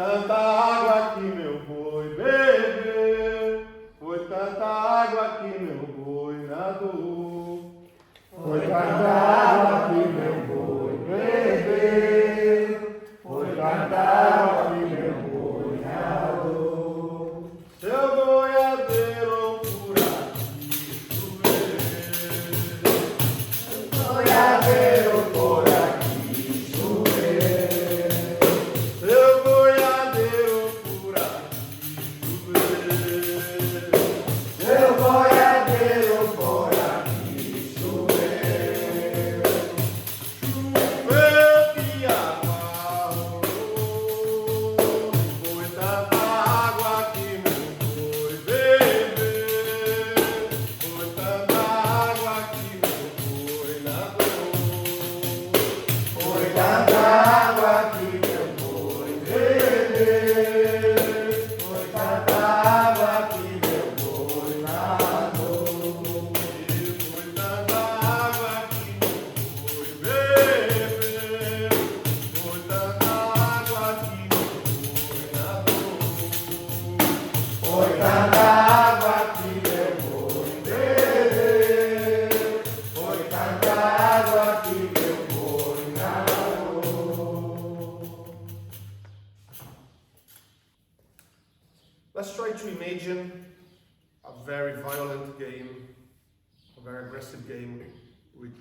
tanta água que meu boi bebeu, foi tanta água que meu boi nadou. Foi tanta água que meu boi bebeu, foi tanta água que meu boi nadou. Seu boiadeiro por aqui choveu, boiadeiro por aqui choveu, seu boiadeiro por aqui choveu, seu boiadeiro por aqui choveu, choveu que água rolou, foi tanta água que meu boi bebeu, foi tanta água que meu boi nadou, foi tanta água que meu boi bebeu, foi tanta água que meu boi nadou, foi tanta água que meu boi bebeu, foi tanta água que meu boi nadou, foi tanta água que meu boi bebeu, foi tanta água que meu boi nadou. Let's try to imagine a very violent game, a very aggressive game with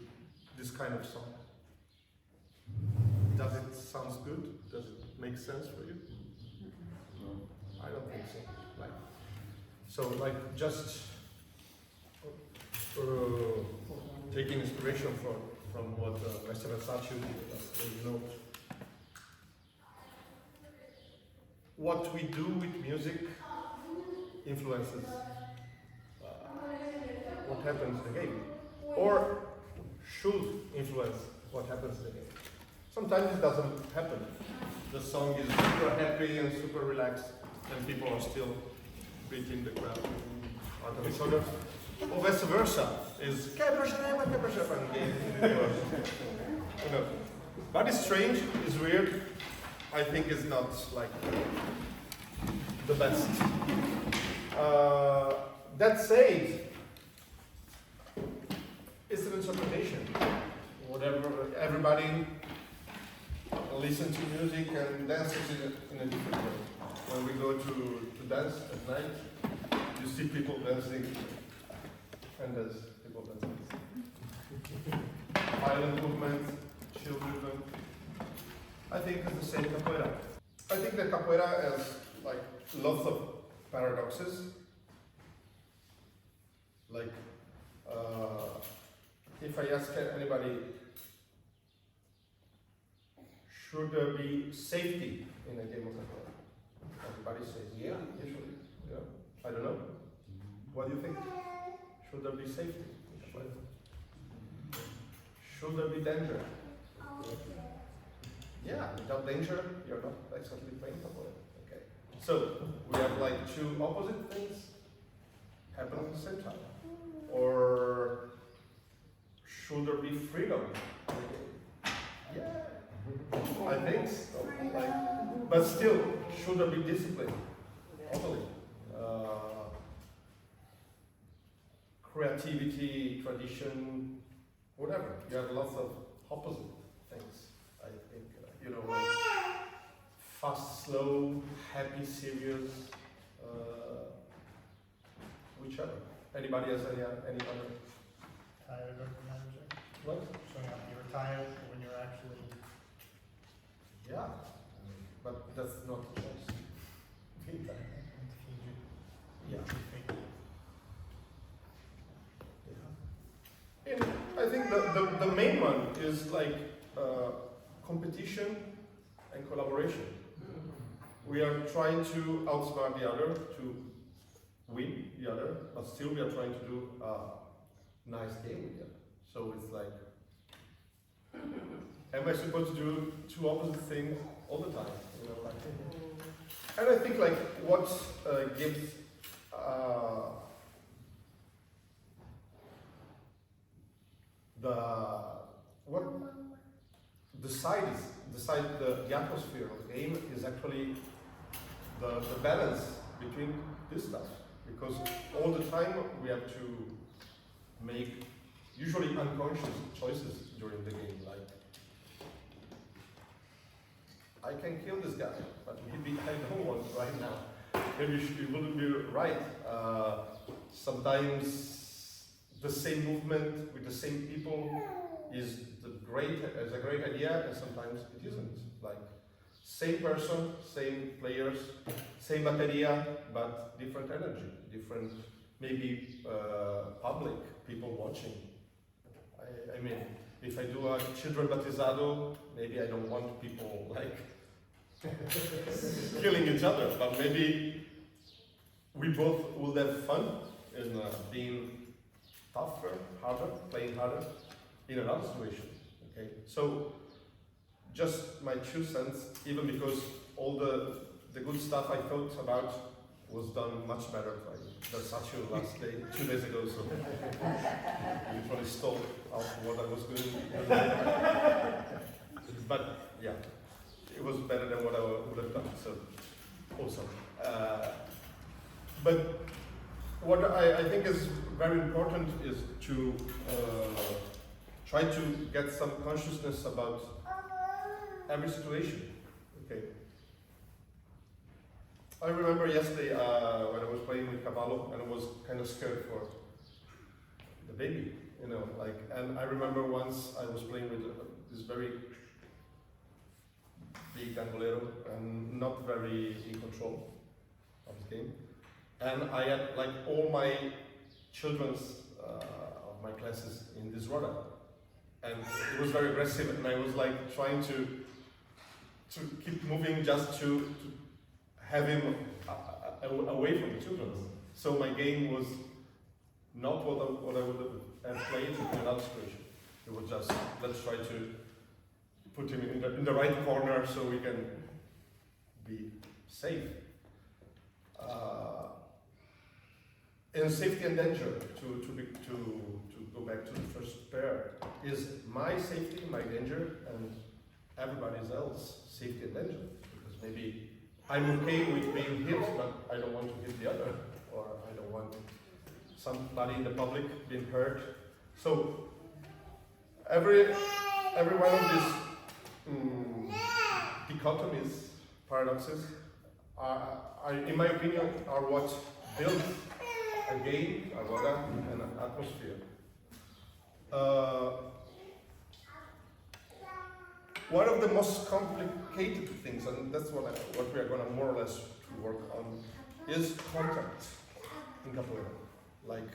this kind of song. Does it sound good? Does it make sense for you? No, I don't think so. Like just taking inspiration from what Mestre Federico note. What we do with music influences what happens in the game, or should influence what happens in the game. Sometimes it doesn't happen. The song is super happy and super relaxed, and people are still beating the crowd. Or vice versa is and game. But it's strange, it's weird. I think it's not like the best. That said, it's an interpretation. Whatever, everybody listens to music and dances in a different way. When we go to dance at night, you see people dancing, and there's people dancing. Violent movement, chill movement. I think it's the same capoeira. I think that capoeira has like lots of paradoxes. Like, if I ask anybody, should there be safety in a game of capoeira? Everybody says, yeah, usually. Yeah. I don't know. What do you think? Should there be safety in capoeira? Should there be danger? Yeah, without danger, you're not exactly playing capoeira. Okay. So, we have like two opposite things happen at the same time. Or should there be freedom in the game? Yeah, I think so. Like, but still, should there be discipline? Totally. Creativity, tradition, whatever. You have lots of opposite things. I think, like fast, slow, happy, serious, whichever. Anybody has any other? Tired of managing? What? Showing up you were tired when you were actually... Yeah, but that's not the choice. Yeah. And I think the main one is like competition and collaboration. We are trying to outsmart the other, to win the other, but still we are trying to do a nice game with the other. So it's like, am I supposed to do two opposite things all the time? And I think like what gives the atmosphere of the game is actually the balance between this stuff, because all the time we have to make usually unconscious choices during the game, like I can kill this guy, but maybe I don't want to right now. Maybe it wouldn't be right. Sometimes the same movement with the same people is a great idea, and sometimes it isn't. Like same person, same players, same bateria, but different energy, different maybe public people watching. I mean, if I do a children batizado, maybe I don't want people like killing each other, but maybe we both will have fun in being tougher, harder, playing harder in another situation. Okay, so just my 2 cents, even because all the good stuff I thought about was done much better by Versace last day, 2 days ago, so I literally stole out what I was doing. But yeah, it was better than what I would have done, so awesome. But what I think is very important is to try to get some consciousness about every situation. Okay. I remember yesterday when I was playing with Cavallo, and I was kind of scared for the baby, you know, like. And I remember once I was playing with this very big angolero and not very in control of the game, and I had like all my children's of my classes in this rudder, and it was very aggressive, and I was like trying to keep moving just to have him away from the children. So my game was not what I would have played in another situation. It was just, let's try to put him in the right corner so we can be safe. And safety and danger, to go back to the first pair, is my safety, my danger, and everybody else safety and danger. Because maybe I'm okay with being hit, but I don't want to hit the other, or I don't want somebody in the public being hurt. So every one of these dichotomies, paradoxes, are, in my opinion, are what builds a game, a roda, and an atmosphere. One of the most complicated things, and that's what we are going to more or less work on, is contact in capoeira. Like,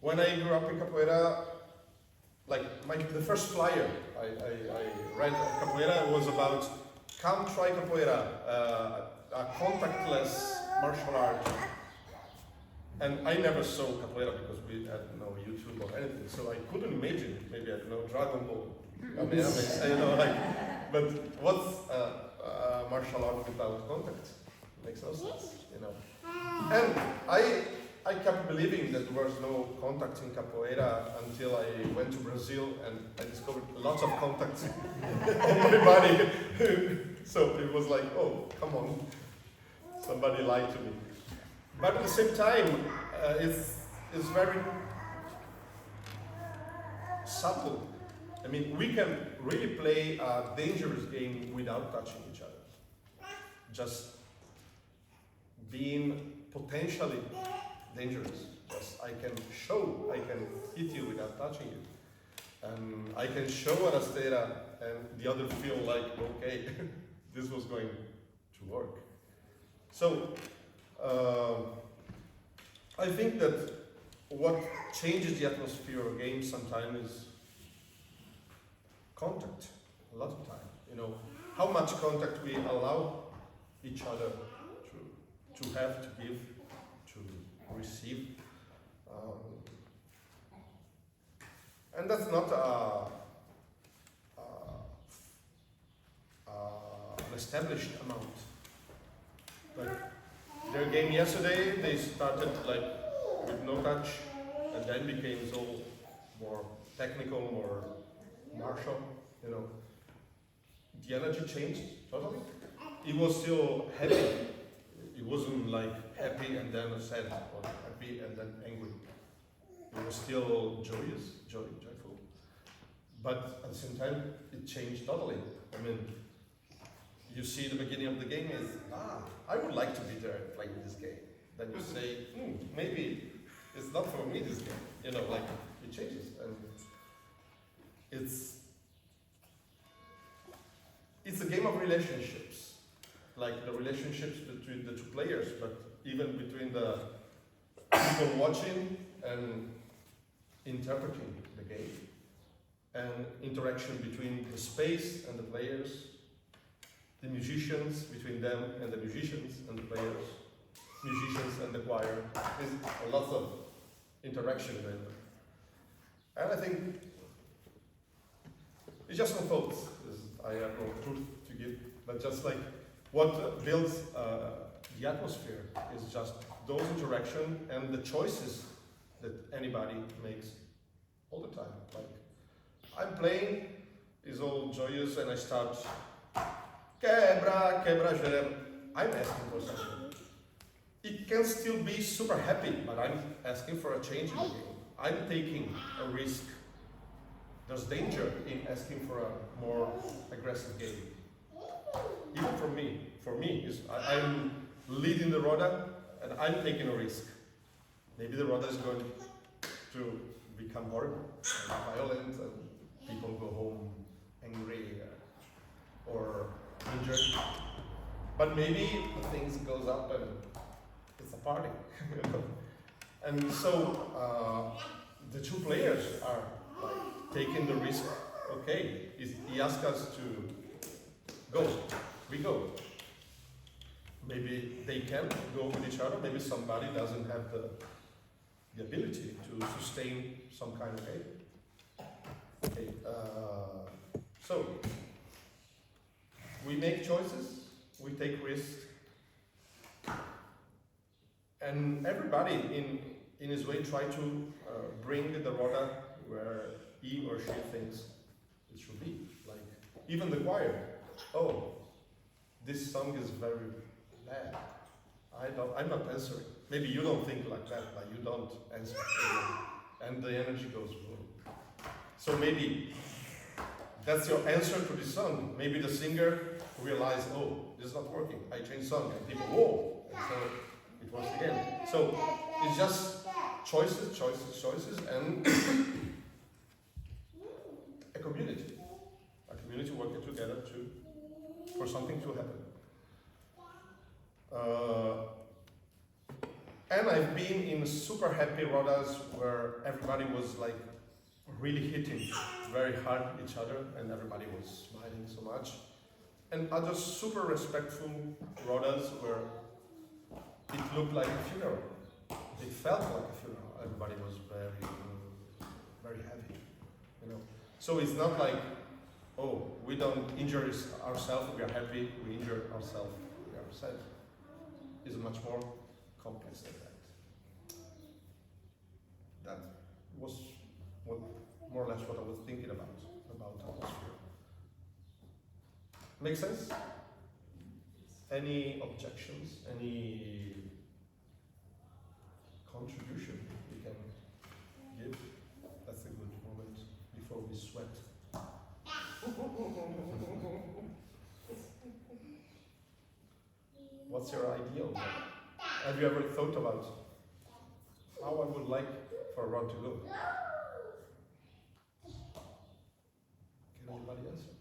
when I grew up in capoeira, like the first flyer I read at capoeira was about come try capoeira, a contactless martial art. And I never saw capoeira because we had no YouTube or anything, so I couldn't imagine. Maybe I don't know Dragon Ball. You know, like, but what's a martial art without contact? Makes no sense, you know. And I kept believing that there was no contact in capoeira until I went to Brazil and I discovered lots of contacts on my body. So it was like, oh, come on, somebody lied to me. But at the same time, it's very subtle. I mean, we can really play a dangerous game without touching each other. Just being potentially dangerous. Just I can hit you without touching you. I can show a rasteira and the other feel like, okay, this was going to work. So, I think that what changes the atmosphere of games sometimes is contact, a lot of time. You know, how much contact we allow each other to have, to give, to receive. And that's not an established amount. Like their game yesterday, they started like with no touch, and then became all more technical, more martial. You know, the energy changed totally. It was still heavy, It wasn't like happy and then sad, or happy and then angry. It was still joyful. But at the same time, it changed totally. I mean, you see the beginning of the game is, I would like to be there playing this game. Then you say, maybe it's not for me this game. You know, like, it changes. And it's a game of relationships. Like the relationships between the two players, but even between the people watching and interpreting the game. And interaction between the space and the players, the musicians, between them and the musicians and the players, musicians and the choir. There's a lot of interaction there. And I think it's just my thoughts. I have no truth to give, but just like what builds the atmosphere is just those interaction and the choices that anybody makes all the time. Like I'm playing, is all joyous, and I start quebra, quebra, I'm asking for something. It can still be super happy, but I'm asking for a change in the game. I'm taking a risk. There's danger in asking for a more aggressive game. Even for me, I'm leading the Roda and I'm taking a risk. Maybe the Roda is going to become horrible and violent and people go home angry or injured. But maybe the things goes up and it's a party. And so the two players are like taking the risk. Okay, he asked us to go. We go. Maybe they can go with each other. Maybe somebody doesn't have the ability to sustain some kind of game. Okay, so we make choices, we take risks, and everybody in his way try to bring the Roda where he or she thinks it should be. Like even the choir. Oh, this song is very bad. I'm not answering. Maybe you don't think like that, like you don't answer. And the energy goes boom. So maybe that's your answer to the song. Maybe the singer realized, oh, this is not working. I changed song and people, whoa. And so it works again. So it's just choices, and a community working together for something to happen. And I've been in super happy Rodas where everybody was like really hitting very hard each other and everybody was smiling so much. And other super respectful Rodas where it looked like a funeral. It felt like a funeral. Everybody was very heavy, you know. So it's not like, oh, we don't injure ourselves, we are happy, we injure ourselves, we are sad. It's much more complex than that. That was more or less what I was thinking about atmosphere. Make sense? Any objections? Any contribution we can give? That's a good moment before we sweat. What's your ideal? Have you ever thought about how I would like for a run to go? Can anybody answer?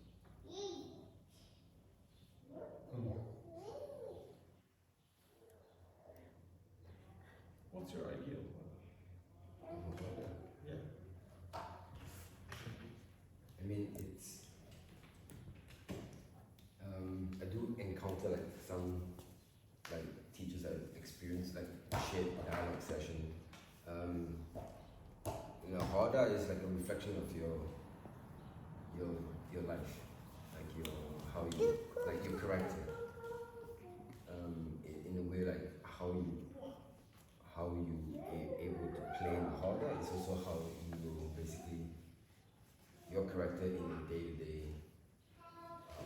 What's your ideal? Yeah. I mean, it's. I do encounter like some teachers that experience like shared dialogue session. Harder is like a reflection of your life, like your character. In a way, like how you are able to play in harder is also how you will basically your character in day to day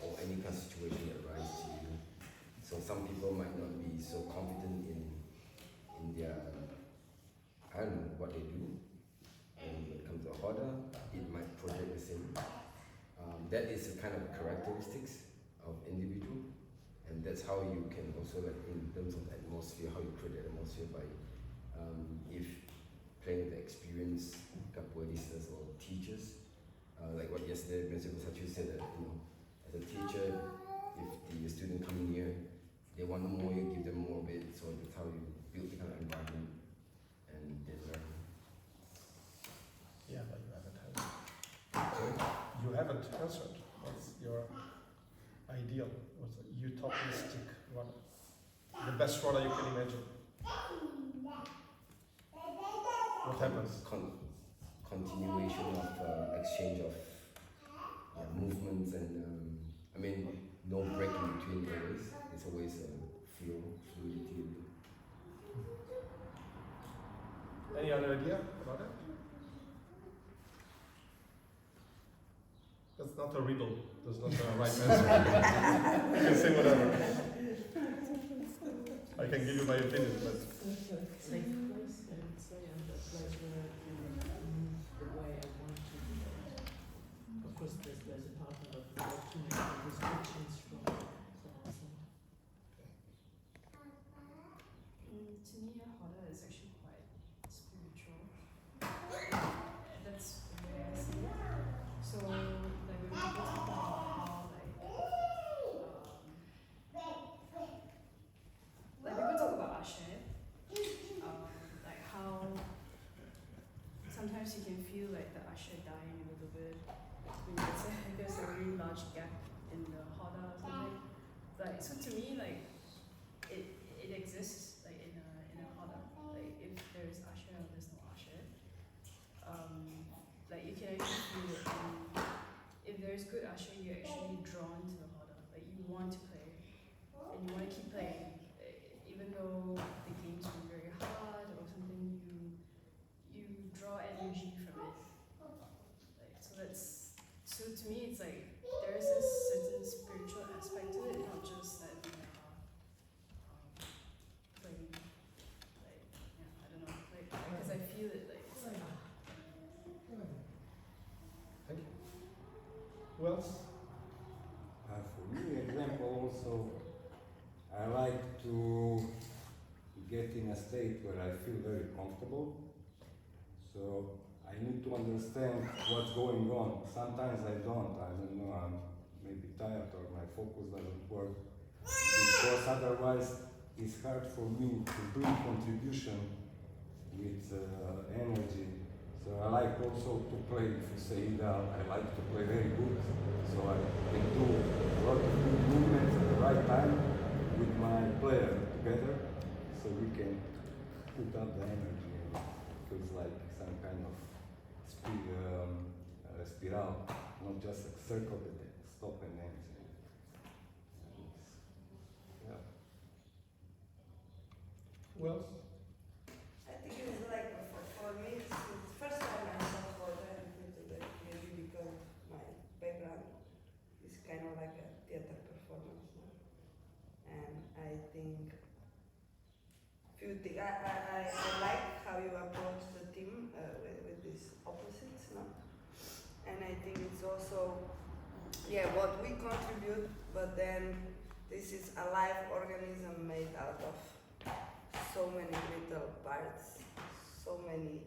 or any kind of situation that arises to you. So some people might not be so confident in their, I don't know, what they do. And when it comes to Hoda, it might project the same. That is a kind of characteristics of individual, and that's how you can also, like, in terms of atmosphere, how you create the atmosphere by if playing with the experienced capoeiristas or teachers, like what yesterday Mestre Federico said, that, you know, as a teacher, if the student coming here, they want more, you give them more of it, so that's how you build the kind of environment and they learn. Yeah, but you haven't answered. Sorry? You haven't answered. What's your ideal? What's a utopistic runner? The best runner you can imagine. What happens? Continuation of exchange of movements and I mean, no break in between always. It's always flow, fluidity. Any other idea about it? That's not a riddle. That's not the right answer. You can say whatever. I can give you my opinion, but Safe place and stay in the place where you move the way I want to do it. Of course, there's a part of not too many restrictions from outside. To me, a Hoda is actually quite spiritual. That's the way I see it. So, like when people talk about how, like people talk about Ashe, like how sometimes you can feel like the Ashe dying a little bit when there's a really large gap in the Hoda or something. Like, so to me, like it exists like in a Hoda. Like if there's Ashe or there's no Ashe, like you can actually feel it. And if there's good Ashe, you're actually drawn to the Hoda. Like you want to play and you want to keep playing. Even though the games were very hard or something, you draw energy from it. Like so to me it's like there is a certain spiritual aspect to it, not just that we are playing. Like yeah, I don't know, like because I feel it like it's like. thank you. Who else? For me, example also, I like to get in a state where I feel very comfortable. So I need to understand what's going on. Sometimes I don't know, I'm maybe tired or my focus doesn't work. Because otherwise it's hard for me to bring contribution with energy. So I like also to play, if you say ideal, I like to play very good. So I can do a lot of good movements at the right time with my player together, so we can put up the energy. And it feels like some kind of spiral, not just a circle that stop and end. Yeah. Who else? I think it's like for me, it's the first time I saw Hoda and into the maybe because my background is kind of like a theater performance, no? And I think I like how you approach the team with these opposites, no? And I think it's also what we contribute, but then this is a live organism made out of so many little parts, so many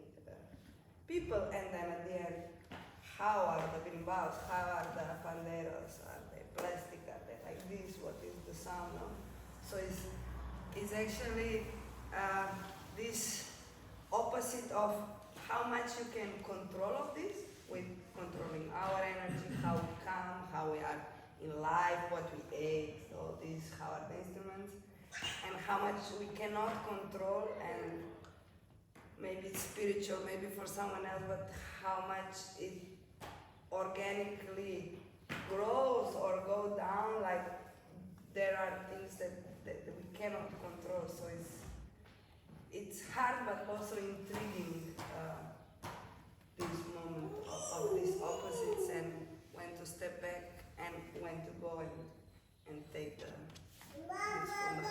people, and then at the end, how are the bimbals, how are the panderos, are they plastic, are they like this, what is the sound of? So it's actually this opposite of how much you can control of this, with controlling our energy, how we come, how we are in life, what we ate, all this, how are the instruments, and how much we cannot control, and maybe it's spiritual, maybe for someone else, but how much it organically grows or go down, like there are things that we cannot control, so it's hard but also intriguing, this moment of these opposites, and when to step back and when to go and take this from the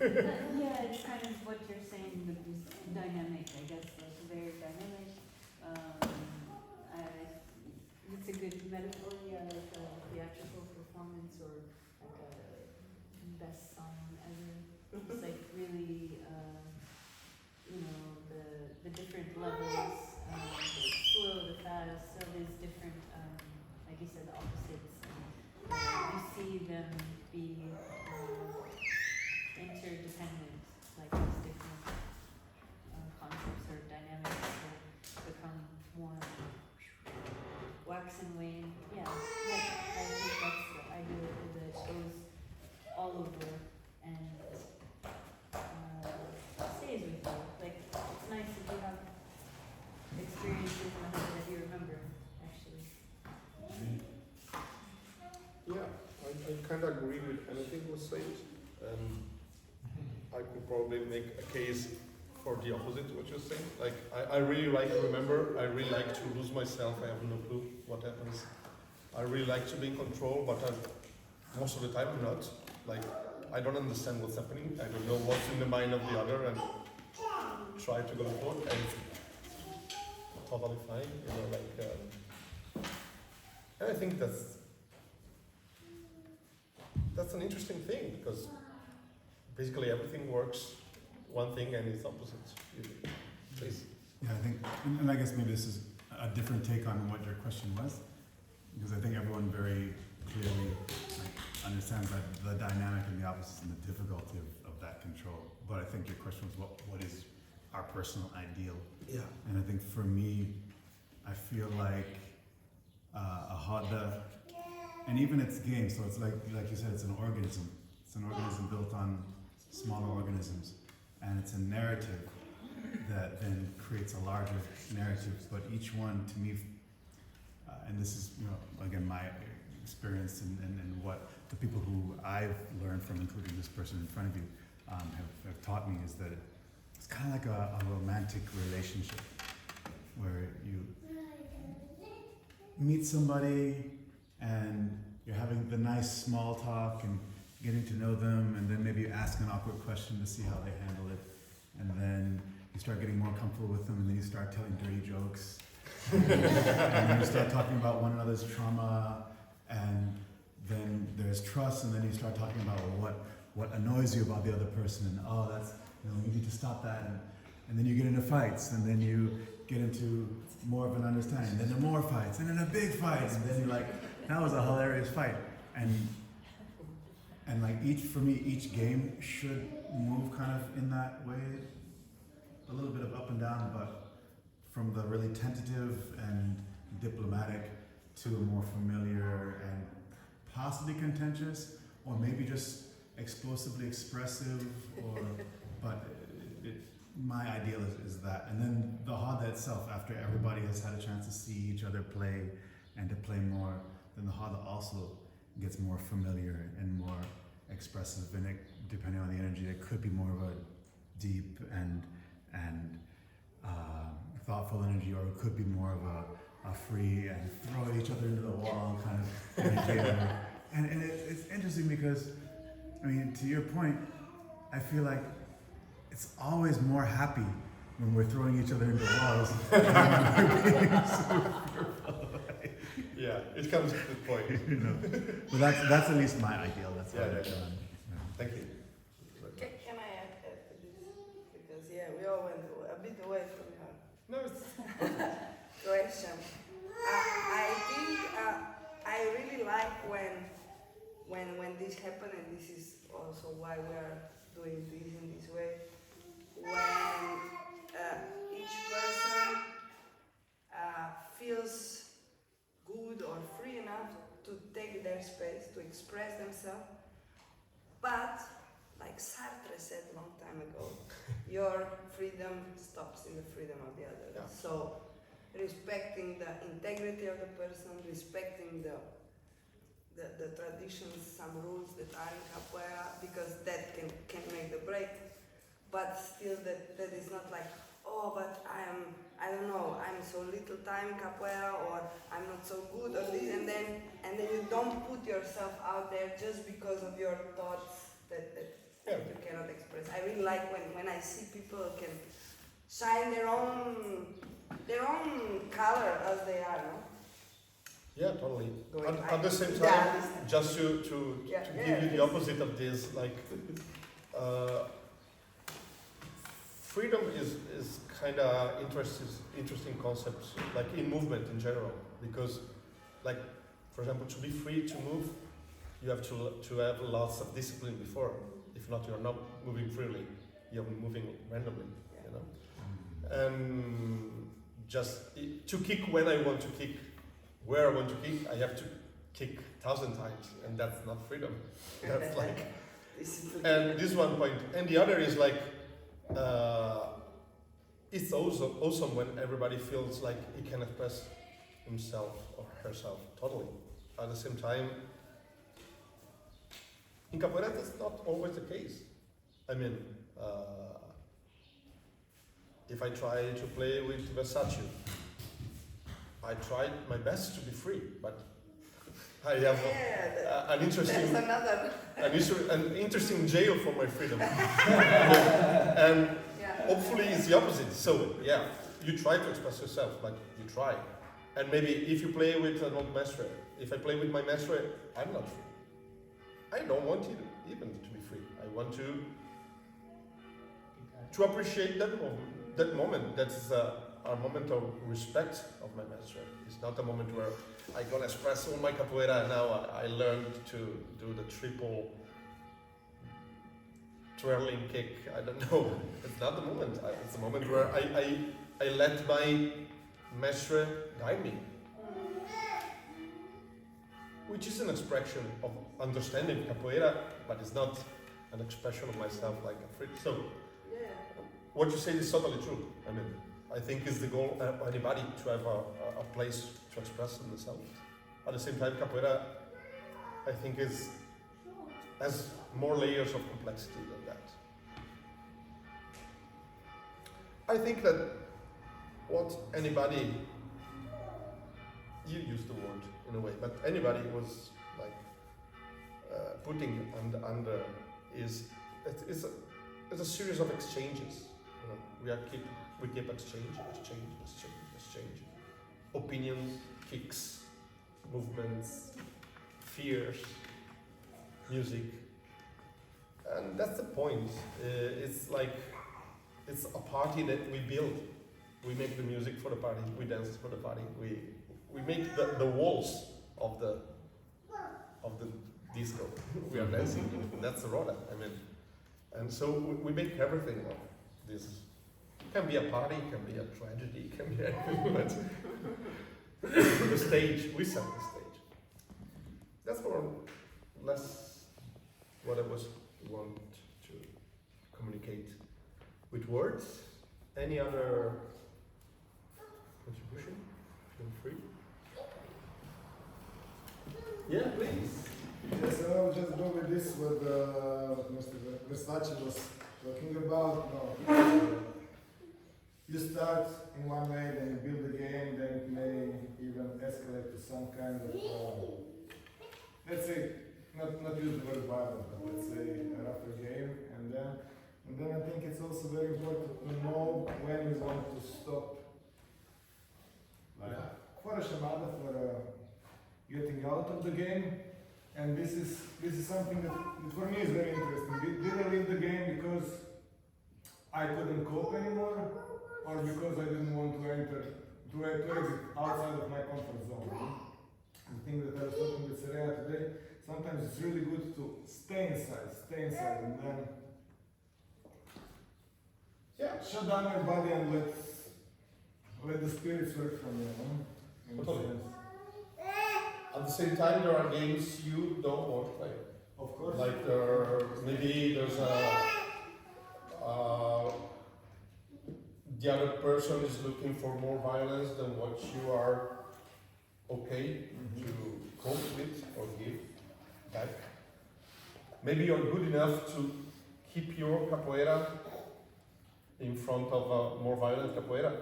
Yeah, it's kind of what you're saying with this dynamic, I guess, like very dynamic. It's a good metaphor, yeah, like a theatrical performance or like a best song ever. It's like really, you know, the different levels, the slow, the fast, so there's different, like you said, the opposites. You see them be interdependent, like these different concepts or dynamics that become one wax and wane. Yeah, I think that's the idea that it goes all over and stays with you. Like, it's nice if you have experiences in the head that you remember, actually. Yeah, I kind of agree with anything was said. I could probably make a case for the opposite what you're saying. Like, I really like to remember, I really like to lose myself, I have no clue what happens. I really like to be in control, but most of the time I'm not. Like, I don't understand what's happening, I don't know what's in the mind of the other, and try to go forward, and totally fine, you know, like, and I think that's an interesting thing, because basically everything works one thing and it's opposite. Please. Yeah, I think, and I guess maybe this is a different take on what your question was, because I think everyone very clearly understands that the dynamic and the opposites and the difficulty of that control. But I think your question was what is our personal ideal? Yeah. And I think for me, I feel like a hoda, and even its game, so it's like you said, it's an organism. It's an organism built on smaller organisms, and it's a narrative that then creates a larger narrative. But each one, to me, and this is, you know, again, my experience and what the people who I've learned from, including this person in front of you, have taught me, is that it's kind of like a romantic relationship where you meet somebody and you're having the nice small talk and getting to know them, and then maybe you ask an awkward question to see how they handle it, and then you start getting more comfortable with them, and then you start telling dirty jokes, and then you start talking about one another's trauma, and then there's trust, and then you start talking about what annoys you about the other person, and oh, that's, you know, you need to stop that, and then you get into fights, and then you get into more of an understanding, and then there are more fights, and then a big fight, and then you're like, that was a hilarious fight, and like for me, each game should move kind of in that way, a little bit of up and down, but from the really tentative and diplomatic to a more familiar and possibly contentious, or maybe just explosively expressive, or but my ideal is that. And then the hoda itself, after everybody has had a chance to see each other play and to play more, then the hoda also gets more familiar and more expressive, and depending on the energy, it could be more of a deep and thoughtful energy, or it could be more of a free and throw each other into the wall kind of energy. And it's interesting because, I mean, to your point, I feel like it's always more happy when we're throwing each other into walls. Yeah, it comes to the point. You know, but that's at least my ideal. That's Yeah, what yeah, I've yeah. done. Thank you. Can I add to this? Because yeah, we all went a bit away from your No, it's question. I think I really like when this happened, and this is also why we are doing this in this way. When each person feels good or free enough to take their space, to express themselves, but like Sartre said a long time ago, your freedom stops in the freedom of the other. Yeah. So respecting the integrity of the person, respecting the traditions, some rules that are in capoeira, because that can make the break, but still that is not like, oh, but I don't know, I'm so little time capoeira, or I'm not so good, or this, and then you don't put yourself out there just because of your thoughts that that you cannot express. I really like when I see people can shine their own color as they are, no? Yeah, totally. Going At the same time, idealistic. just to give you the opposite of this, like freedom is kind of interesting concept, like in movement in general, because, like, for example, to be free to move, you have to have lots of discipline before. If not, you're not moving freely. You're moving randomly, you know. And just to kick when I want to kick, where I want to kick, I have to kick 1,000 times, and that's not freedom. That's like, and this one point, and the other is like, it's also awesome when everybody feels like he can express himself or herself totally. At the same time, in capoeira, that's not always the case. I mean, if I try to play with Versace, I tried my best to be free, but I have an interesting, an interesting jail for my freedom, and hopefully it's the opposite. So yeah, you try to express yourself, but you try, and maybe if you play with an old mestre, if I play with my mestre, I'm not free. I don't want even to be free. I want to appreciate that moment. That's a moment of respect of my master. It's not a moment where I gonna express all my capoeira and now I learned to do the triple twirling kick. I don't know. It's not the moment. It's a moment where I let my master guide me, which is an expression of understanding capoeira, but it's not an expression of myself like a freak. So, what you say is totally true. I mean, I think it's the goal of anybody to have a place to express themselves. At the same time, capoeira, I think, has more layers of complexity than that. I think that what anybody, you use the word in a way, but anybody was like putting under is it's a series of exchanges. You know, we keep exchange, opinions, kicks, movements, fears, music, and that's the point. It's like it's a party that we build. We make the music for the party. We dance for the party. We make the walls of the disco. We are dancing. That's the roda. I mean, and so we make everything of this. It can be a party. It can be a tragedy. It can be anything. But the stage, we set the stage. That's more or less what I want to communicate with words. Any other contribution? Feel free. Yeah, please. Yes, I'll just go with this what Mr. Versace was talking about. No, you start in one way, then you build a game, then it may even escalate to some kind of, let's say, not use the word violent, but let's say a rougher game, and then I think it's also very important to know when you want to stop. Like, for a shamada, for getting out of the game, and this is something that for me is very interesting. Did I leave the game because I couldn't cope anymore, or because I didn't want to exit outside of my comfort zone? The thing that I was talking with Saraya today, sometimes it's really good to stay inside, and then shut down your body and let the spirits work from you. In a sense. At the same time, there are games you don't want to play. Of course. Like maybe there's the other person is looking for more violence than what you are okay to cope with or give back. Maybe you're good enough to keep your capoeira in front of a more violent capoeira.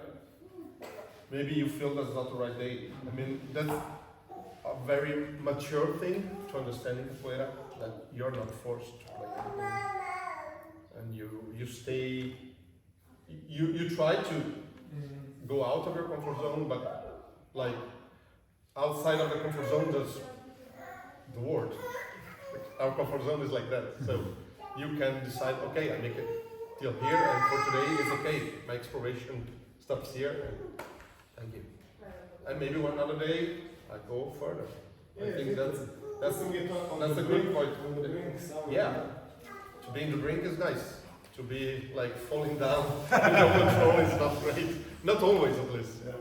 Maybe you feel that's not the right day. I mean, that's a very mature thing to understanding capoeira, that you're not forced to play anything. you stay, you try to go out of your comfort zone, but like outside of the comfort zone there's the world. Our comfort zone is like that. So you can decide, okay, I make it till here, and for today it's okay. My exploration stops here, and thank you. And maybe one other day I go further. I think that's a good point. Yeah, to be in the brink is nice. To be like falling down in your control is not great. Not always, at least. Yeah.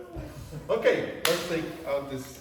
Okay, let's take out this.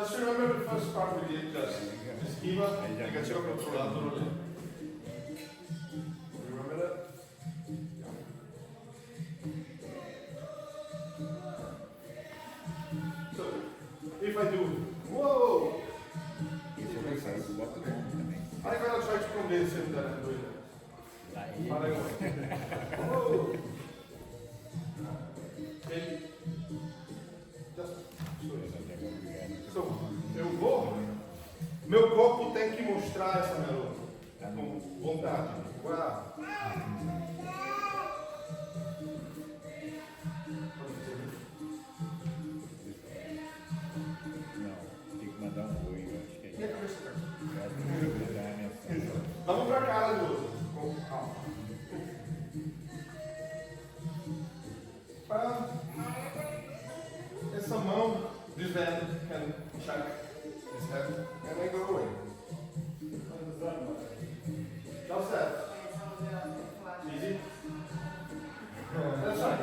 Just remember the first part we did, just esquiva, negativa controlado no rolê. Remember that? So, if I do, whoa! I'm gonna try to convince him that I'm doing that. But I won't. Whoa! Okay. Just so, eu vou. Meu corpo tem que mostrar essa melodia com vontade. Uau! Vamos pra cara do outro. Com calma. Essa mão, this hand can check his head and I go away. Dá certo. Easy. That's right.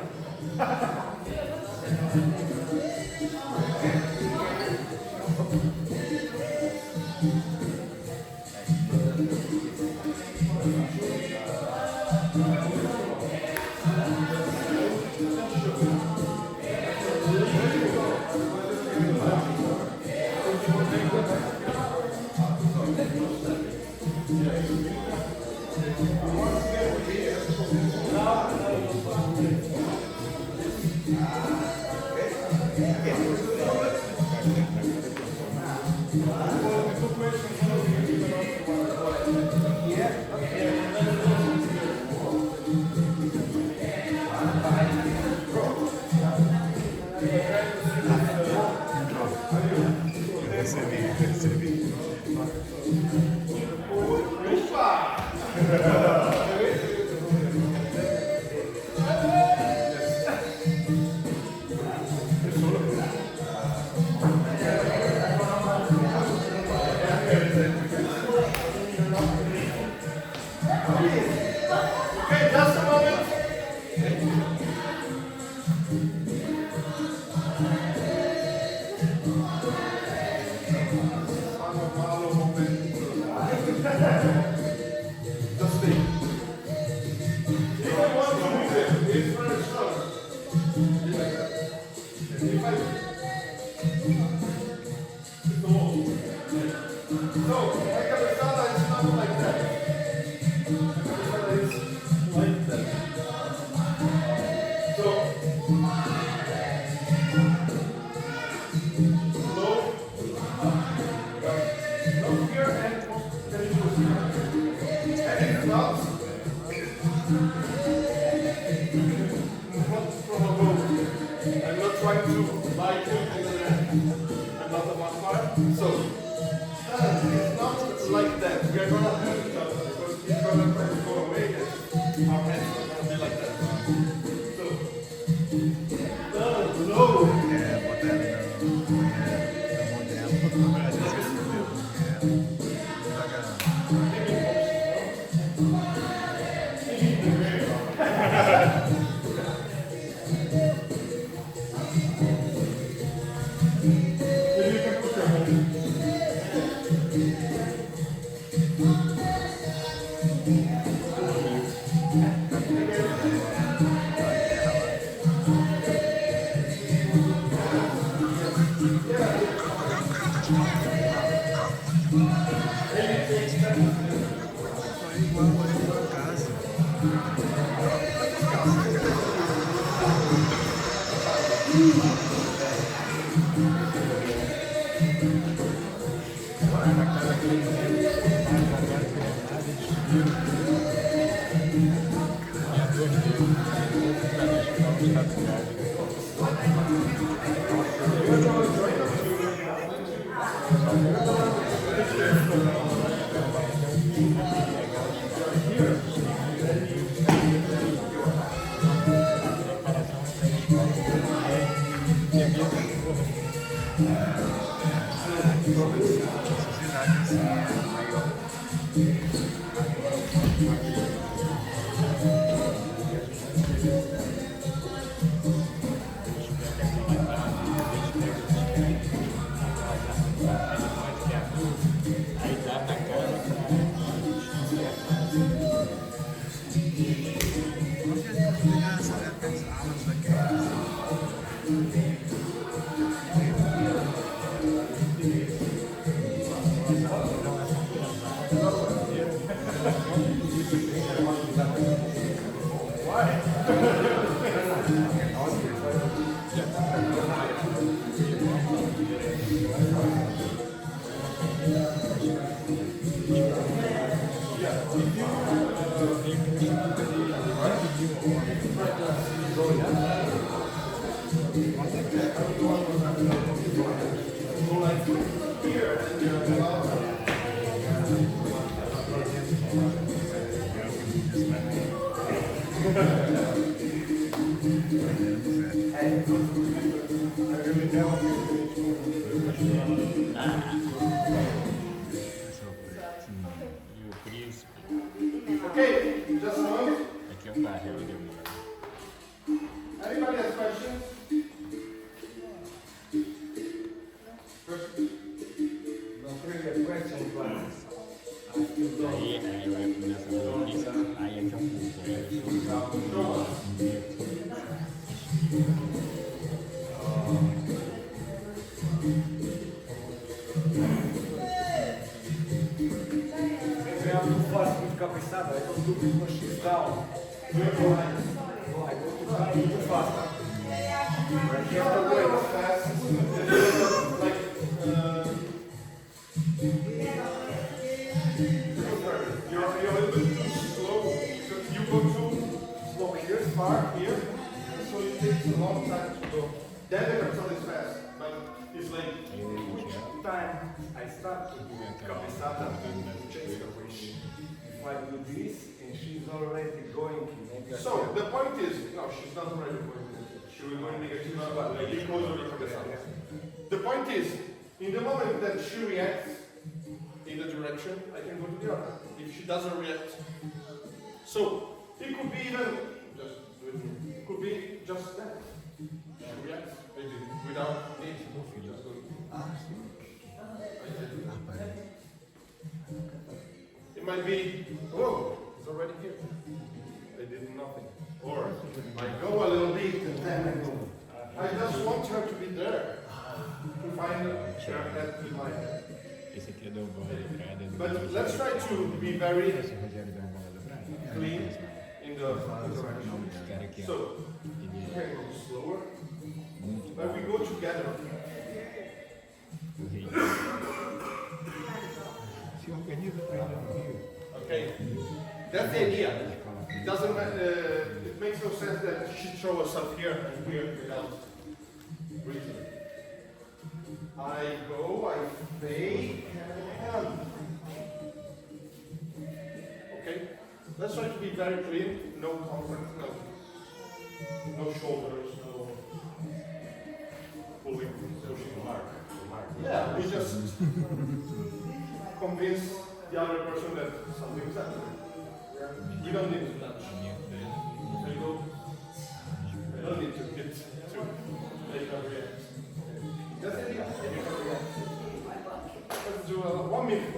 Okay, just a moment. Anybody has questions? Not really a question, but I still Maybe I'm too fast with cabeçada. I don't do it when she's down. You're behind. I go too fast. I You have to go fast. Like, you're a little bit too slow. Because you go too slow here, far here, so it takes a long time to go. Then the control is fast, but it's like Which time I start to do cabeçada to change the wish. If I do this and she's already going, maybe I so. can- The point is, no, she's not ready for it. She will go in negative, but like you close over the The point is, in the moment that she reacts in the direction, I can go to the other. If she doesn't react, so it could be even just do it here. It could be just that. She reacts maybe without need. Just go. It might be, oh, it's already here. I did nothing. Or I go a little bit and then I go. I just want her to be there. To find her head behind her. But let's try to be very clean in the interaction. So, we can go slower, but we go together. Okay, that's the idea. It doesn't matter, it makes no sense that she throw herself here and here without reason. I go, I fade, and okay, let's try to be very clean, no contact, no shoulders, no pulling, pushing mark. Yeah, we just convince the other person that something's happening. We don't need to touch. We don't need to get to make her react. That's it. Let's do 1 minute.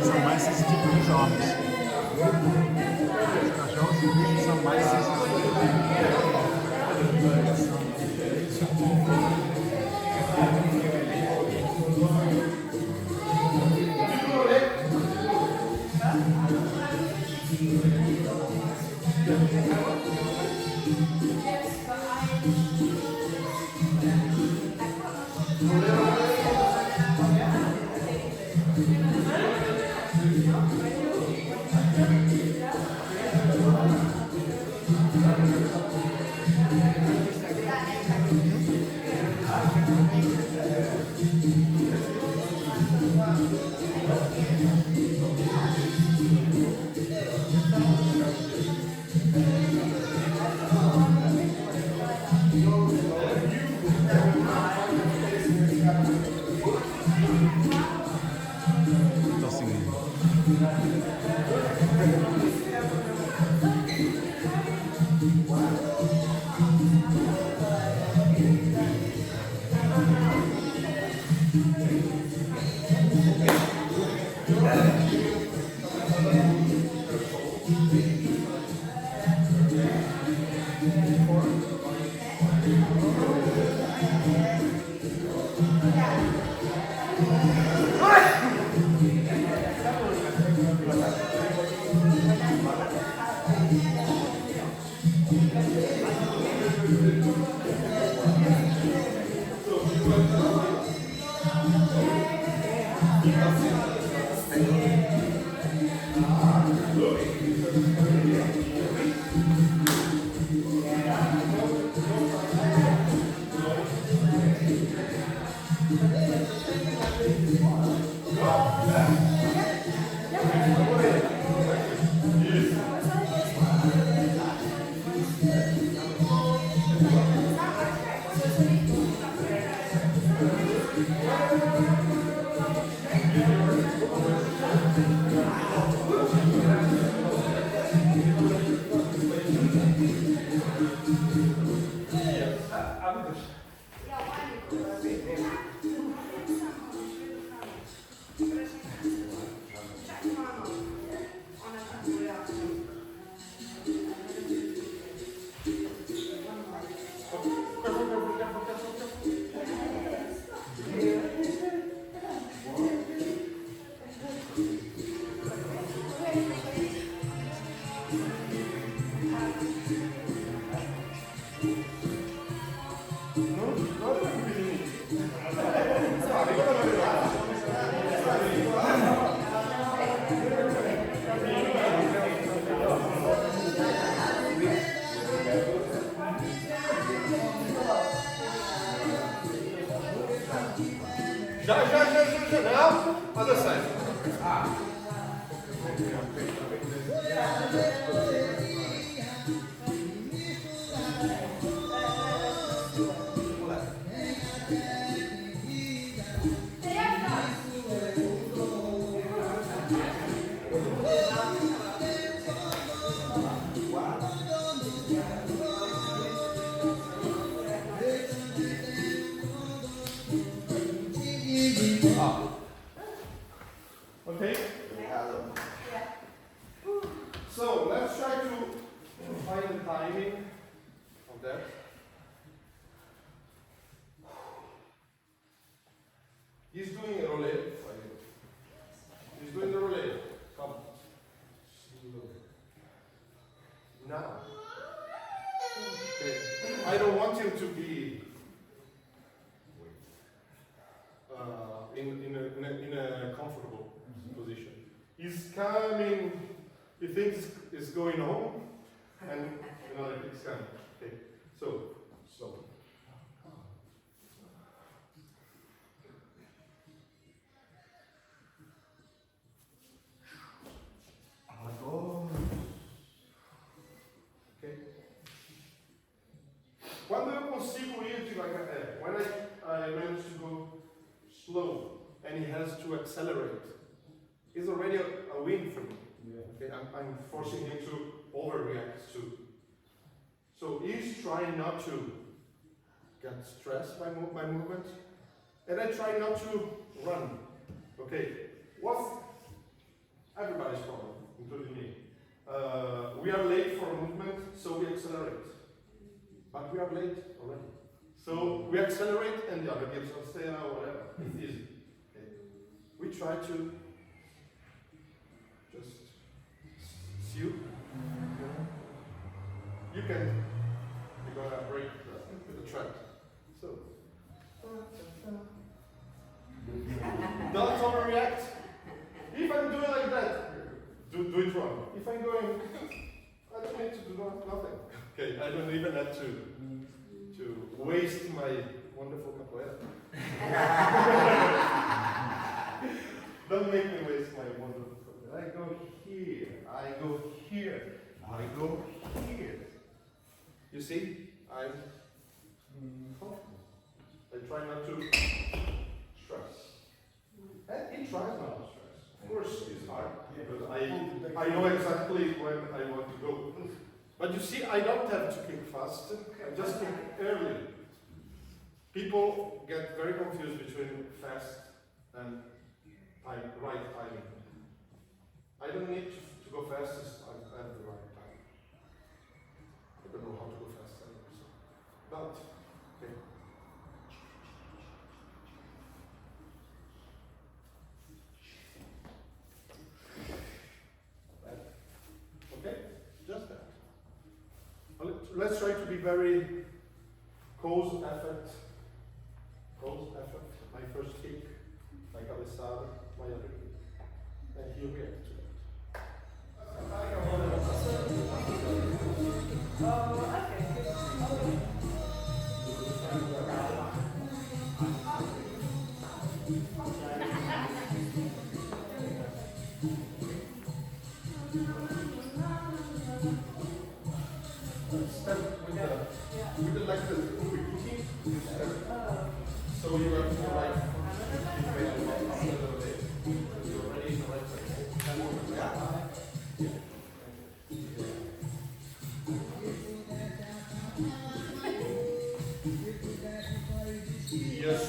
São mais esse tipo de jogos. Os cachorros civis são mais esse Now, other side. timing of that. He's doing a roulette. He's doing the roulette. Come. Now. Okay. I don't want him to be in a comfortable position. He's coming. He thinks it's going home, and another kick's coming. Okay. So. Quando eu consigo ir devagar, when I manage to go slow and he has to accelerate, it's already a win for me. Yeah. Okay, I'm forcing him to overreact too. So he's trying not to get stressed by my movement, and I try not to run. Okay, what's everybody's problem, including me? We are late for a movement, so we accelerate. But we are late already. So we accelerate and the other gives us stay or whatever. It's easy. Okay. We try to just sue. You can, you're gonna break the track. So don't overreact. If I'm doing like that, do it wrong. If I'm going, I don't need to do nothing. Okay, I don't even have to waste my wonderful capoeira. Don't make me waste my wonderful capoeira. I go here, I go here, I go here. You see, I'm comfortable. I try not to stress. And he tries not to stress. Of course, it's hard, because I know exactly when I want to go. But you see, I don't have to kick fast, I just kick early. People get very confused between fast and right timing. I don't need to go fast at the right time. I don't know how to go fast anyway, so. But, okay. Okay, just that. Let's try to be very cause effort. My first kick, my cabeçada, my other kick. And he reacts to that. Step with the like the kicking, you step. So you have to like you're already in the right place. Yes.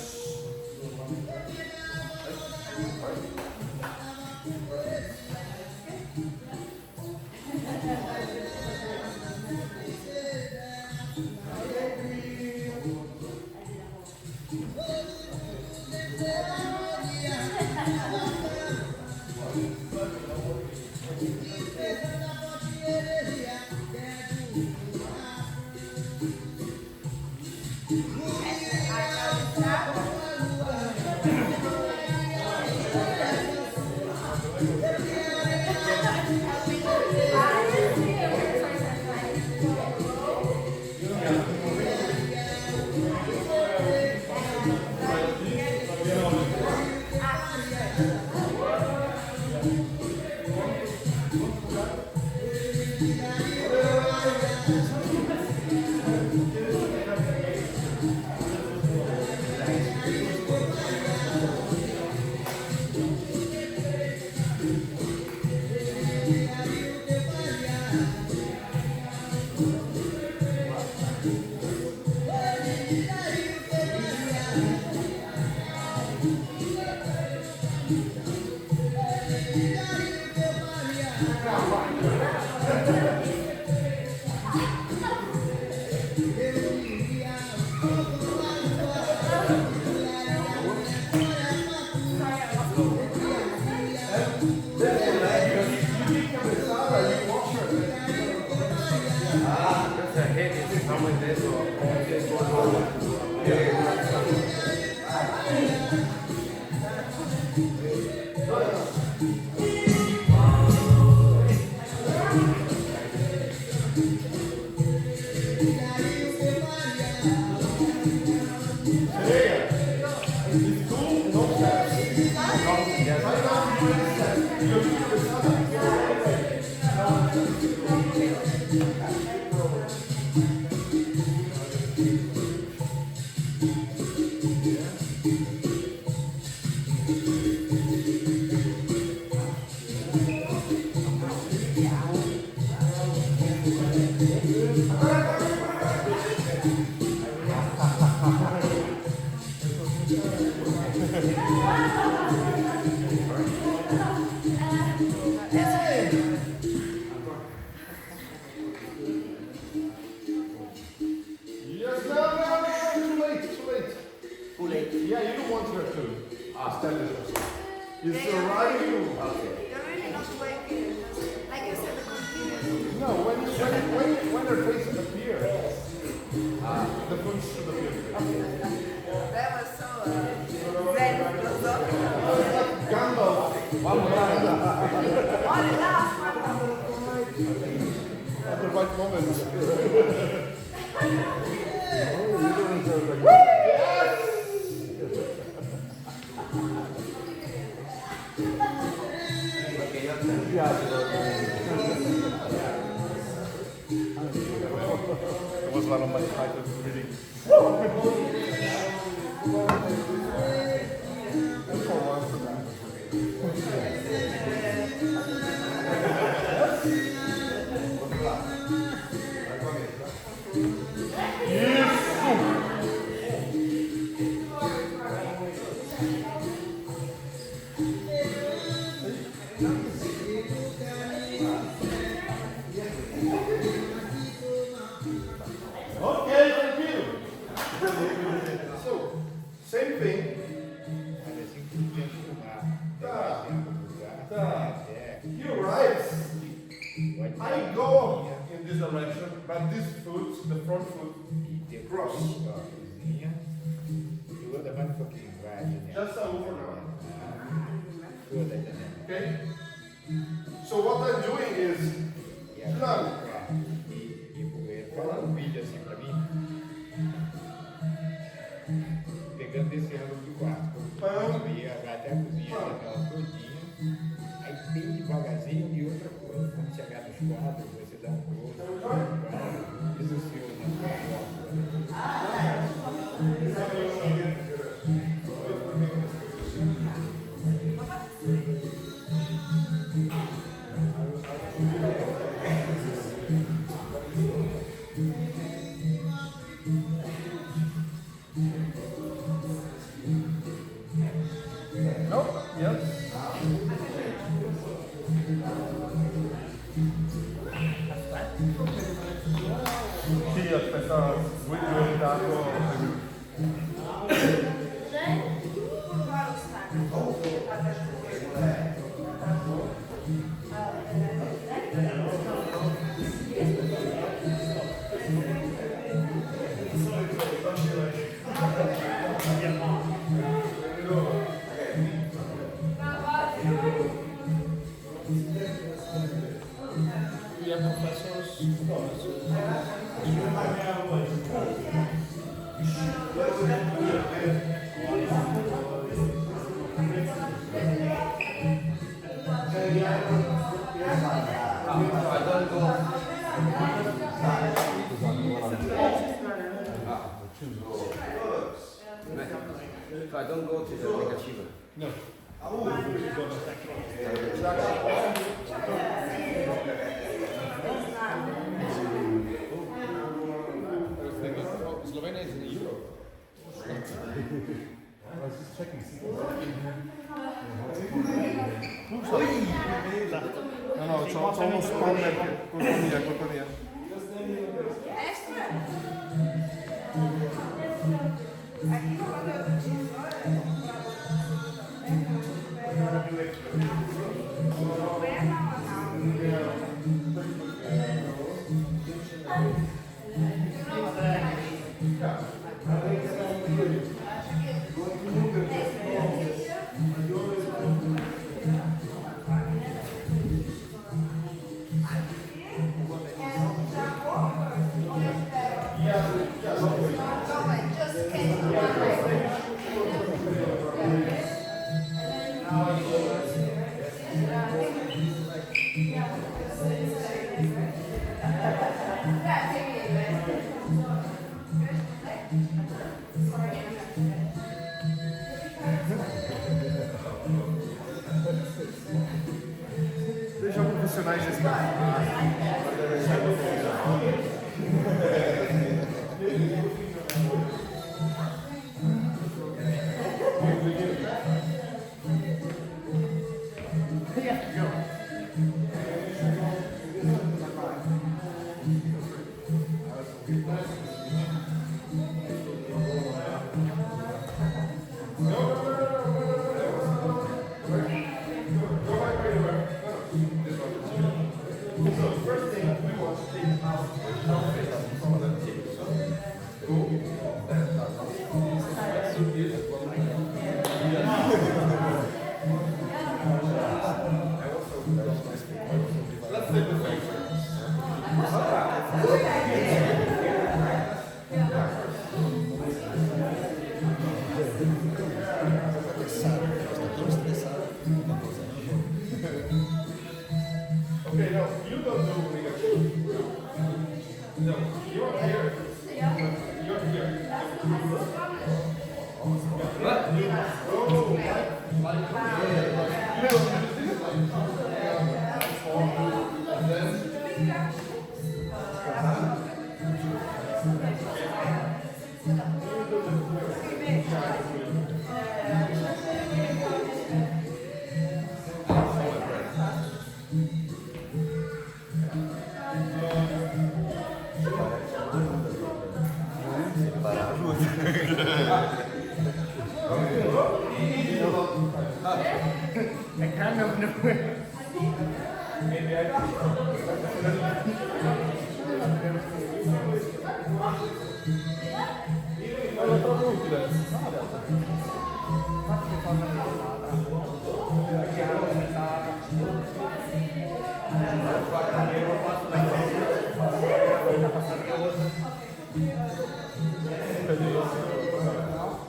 Yes, no, too late. Too late. Yeah, you don't want her to establish herself. It's Yeah, the yeah. right you. Okay. You're really not waking. Like you said, the continuous. No, when her face appears, the foot should appear. That was so zen philosophical. Gandalf. One more time. Only last one. At the right moment. It was one of my titles reading. Okay, thank you. So, same thing. You're right. I go in this direction, but this foot, the front foot, cross. Just a over now. Okay? So what I'm doing is plug. Pegando esse ângulo do quarto, vai até a cozinha daquela todinha, aí bem devagarzinho e outra coisa, quando chegar nos quadros, você dá um close, isso sim, Nope. Yes. Sì, aspetta, vuoi diventato... So I don't go to the negativo. No. Slovenia is in Europe. I was just checking. No, c'ho uno spawner che colpa mia. Deixa profissionais desse Okay, no, you don't do negativo. No, you're here. You're here. I kind of know it.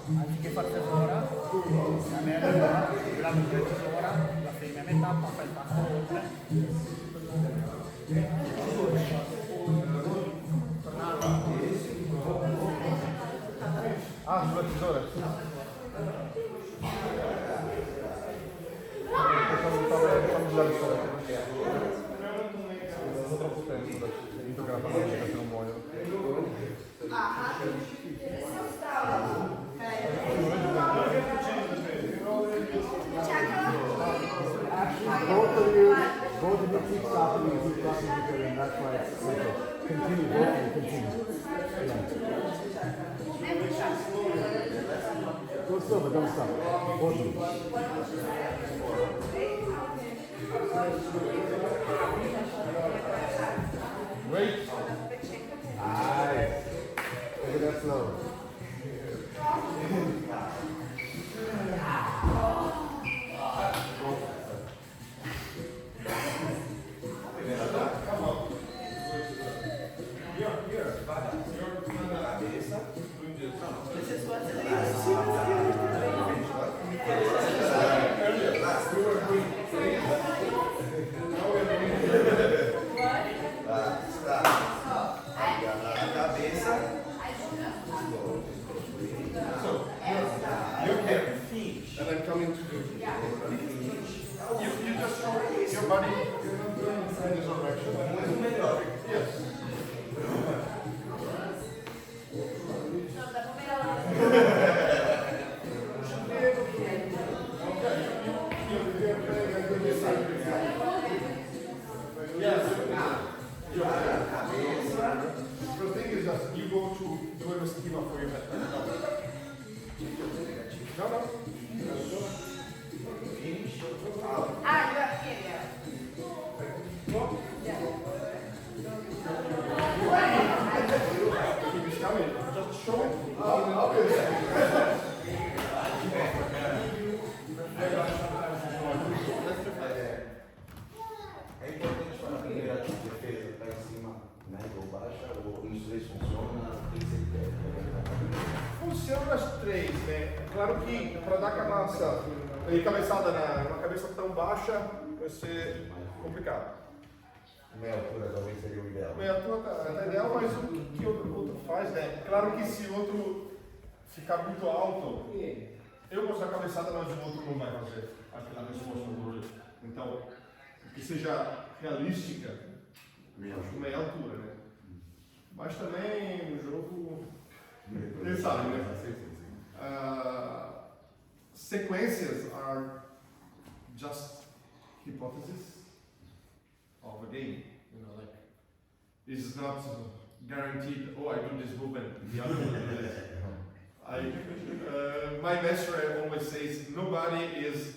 Anziché far tesora, la merda, la tesora, la fine a metà, passa il passo oltre. Ah, sulla tesora. Facciamo usare il sole perché non troppo tempo da finito che la parola se non muoiono. Both of you keep stopping and keep talking to each other, and that's why it's simple. Continue, both of you continue. Yeah. Go still, but don't stop. Both of you. Great. Nice. Look at that flow. And I'm coming to do. You just show your body in this direction. Yes. Yes. The thing is that you go to do a schema for your head. No. Ah, you are here, yeah. Keep coming. Just show it. É importante para a primeira defesa estar em cima, média ou baixa, ou nos três funciona, tem que ser técnica. Funciona as três, né? É claro que para dar cabeçada na cabeça tão baixa vai ser complicado. Meia altura talvez seria o ideal. Meia altura tá ideal, mas o que o outro faz, né? Claro que se o outro ficar muito alto, eu vou fazer a cabeçada, mas o outro não vai fazer aquela resposta do olho. Então, que seja realística, acho que meia altura, né? Mas também o jogo, quem sabe, né? Sequências are just hypotheses of a game, you know, like it's not guaranteed. Oh, I do this movement, the other one do this. My master always says nobody is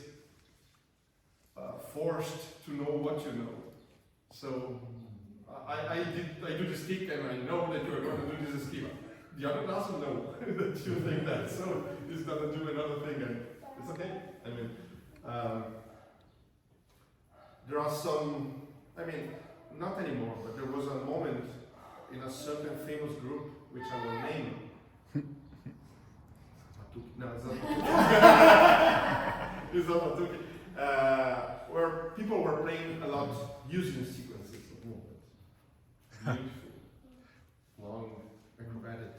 forced to know what you know. So I do this kick and I know that you are going to do this esquiva. The other doesn't know that you think that, so he's going to do another thing, and it's okay. I mean, there are some. I mean, not anymore, but there was a moment in a certain famous group, which I will name. No, it's not It's not where people were playing a lot using sequences of movements. Beautiful, long, acrobatic.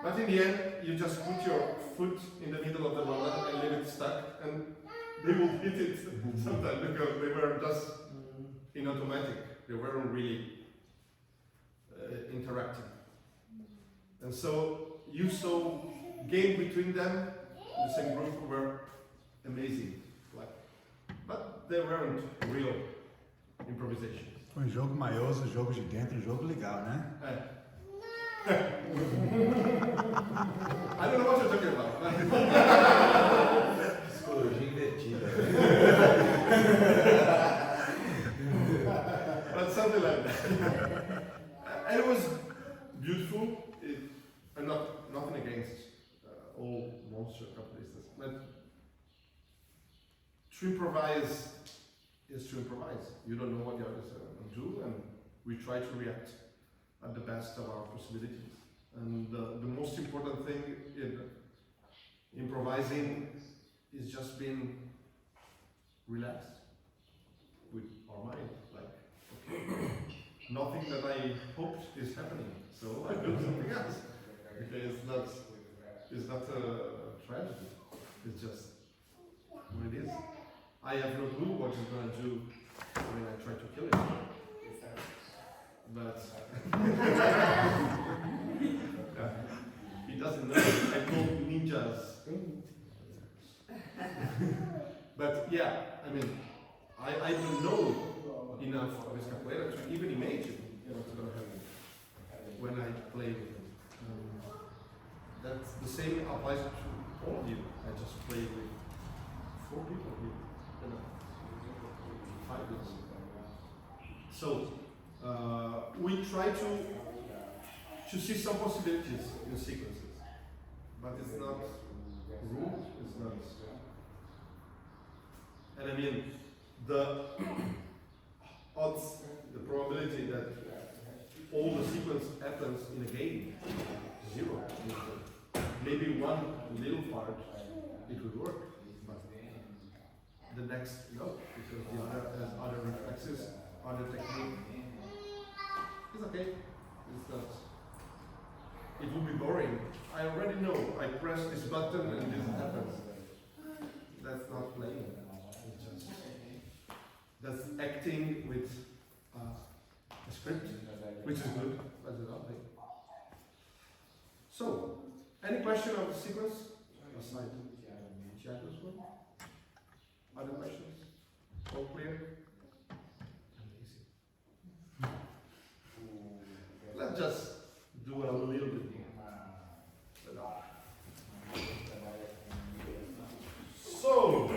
But in the end, you just put your foot in the middle of the roller and leave it stuck, and they will hit it sometimes because they were just in automatic. They weren't really interacting. And so you saw game between them, the same group, were amazing. But they weren't real improvisations. Foi jogo maioso, jogo de dentro, jogo legal, né? I don't know what you're talking about. Psicologia invertida. But something like that. And it was beautiful. And nothing against all monster capoeiristas, but to improvise is to improvise. You don't know what the others do, and we try to react at the best of our possibilities. And the most important thing in improvising is just being relaxed with our mind. Like, okay, nothing that I hoped is happening, so I do something else. Okay, it's not a tragedy. It's just what it is. I have no clue what he's gonna do when I try to kill him. But he doesn't know. I call ninjas. But yeah, I mean, I don't know enough of his capoeira to even imagine what's gonna happen when I play with him. That's the same applies to all of you. I just played with 4 people here, 5 years. So we try to see some possibilities in sequences, but it's not ruled. It's not. And I mean, the odds, the probability that all the sequence happens in a game, 0. Maybe one little part, it would work, but the next, no, because the other has other reflexes, other technique. It's okay, it's not. It would be boring. I already know, I press this button and this happens. That's not playing, it's just, that's acting with a script, which is good, but it's not playing. So, any question on the sequence? Aside Thiago's one? Other questions? All clear? Amazing. Let's just do a little bit more. So,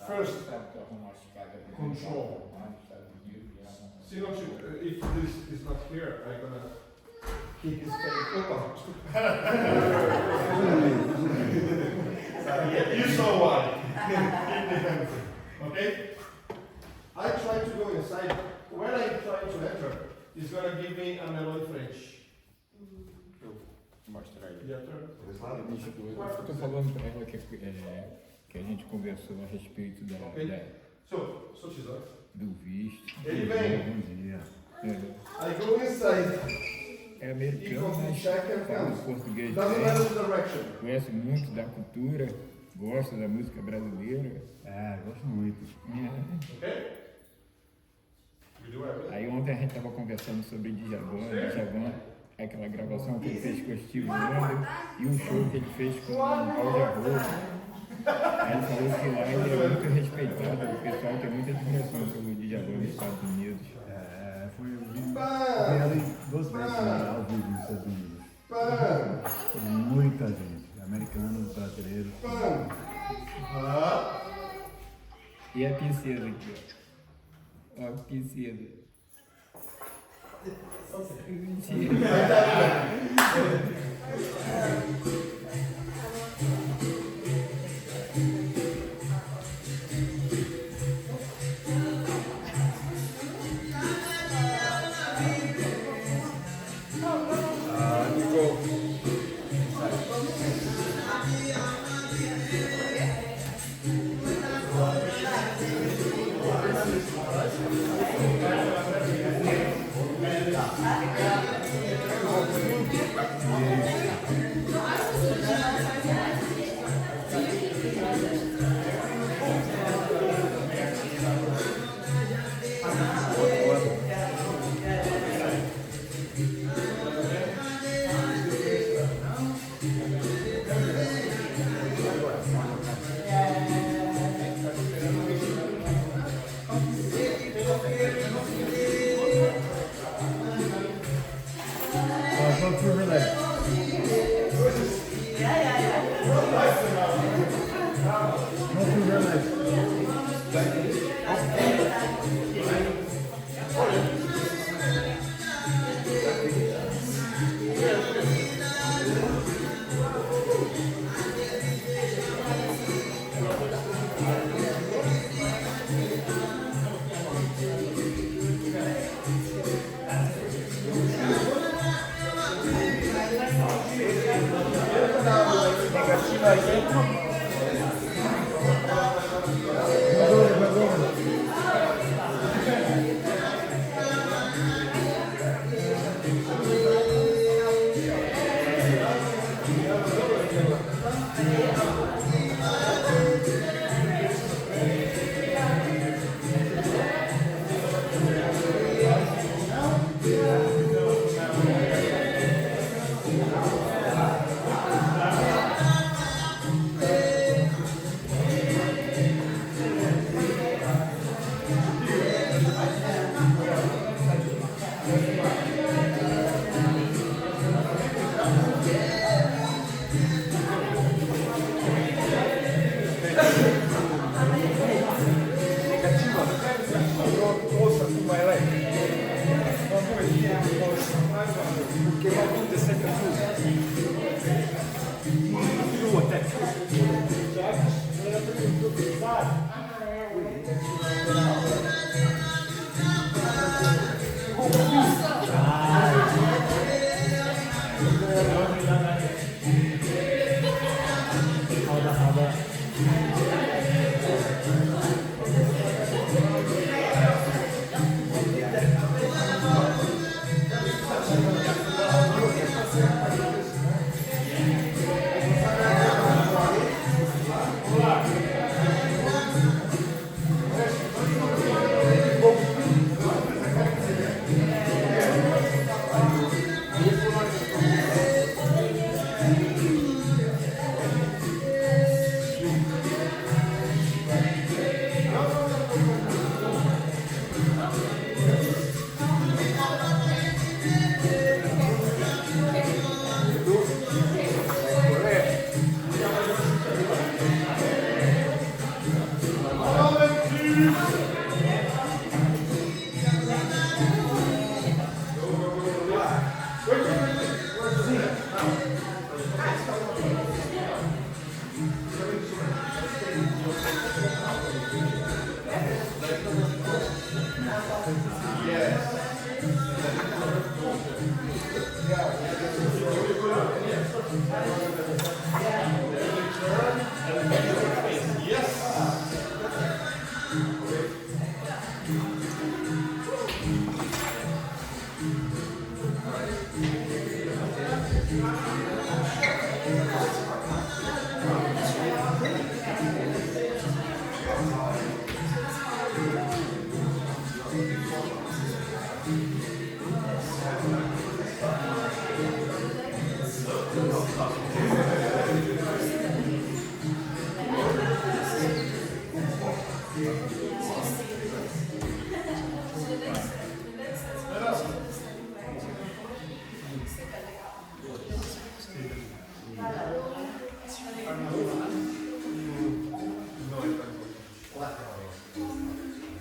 first, control. See, don't you, if this is not here, I'm gonna kick his face. Opa! You saw why. Keep defensive. Okay? I try to go inside. When I try to enter, it's gonna give me a melody French. Mostra aí. Your turn. Eu tô falando pra ela que a gente conversou a respeito da, So she's up. do visto. Ele vem. Bom dia. I go inside. É americano, Equals mas check and fala comes. português Doesn't bem, matter the direction. conhece muito da cultura, gosta da música brasileira. Gosto muito. Okay? You do everything. Aí ontem a gente estava conversando sobre Djavan, aquela gravação que ele fez com o Steve Wonder e um show que ele fez com o Paul de Arroz. Aí ele falou que lá ele é muito respeitado, o pessoal tem muita admiração pelo Djavan nos Estados Unidos. Fui ali 2 vezes ao vivo nos Estados Unidos. Muita gente, americanos, brasileiros. E a princesa aqui, ó. Ó a princesa. Mentira.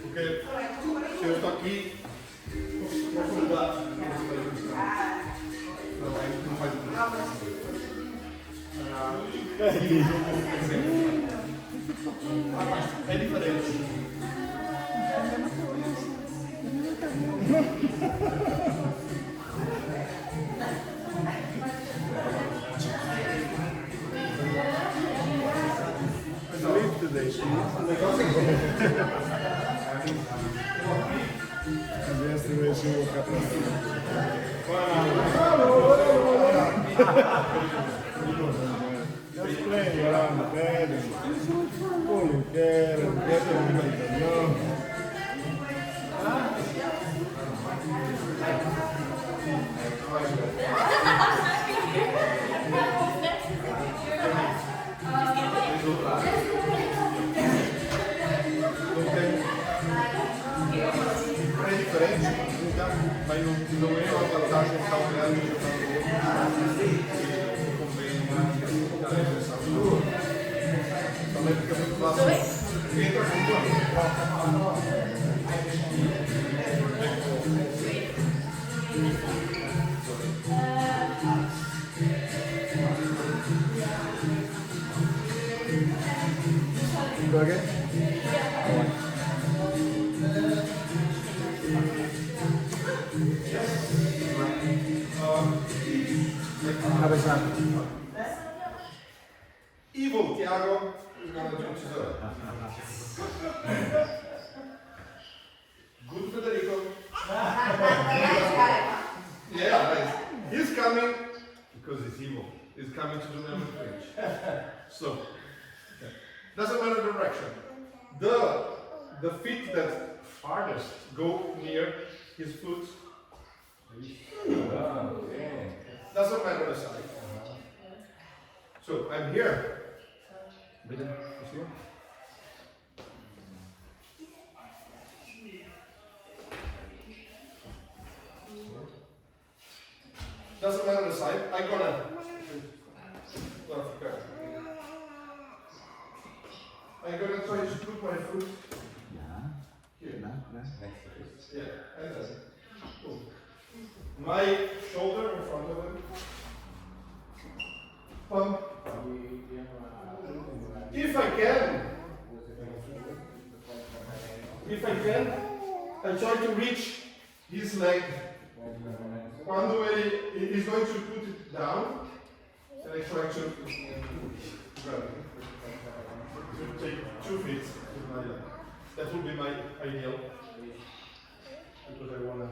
Porque se eu estou aqui, vou mudar. Não faz é diferente. Just playing around the bed and pulling there and getting into the know. É diferente, então, mas não é uma vantagem tão grande que convém a regressão. Também fica muito fácil. Entra com Go again? Evil Tiago is going to do today. Good Federico. Yeah, nice. He's coming because he's evil. He's coming to do number 3. So, doesn't matter the direction. The feet that farthest go near his foot. Doesn't matter the side. So I'm here. Doesn't matter the side. I'm gonna try to put my foot here. Yeah, and then my shoulder in front of him. Pump. If I can, I try to reach his leg. Quando he's going to put it down, and I try to grab it. To take 2 feet with my leg. That would be my ideal. Because I want to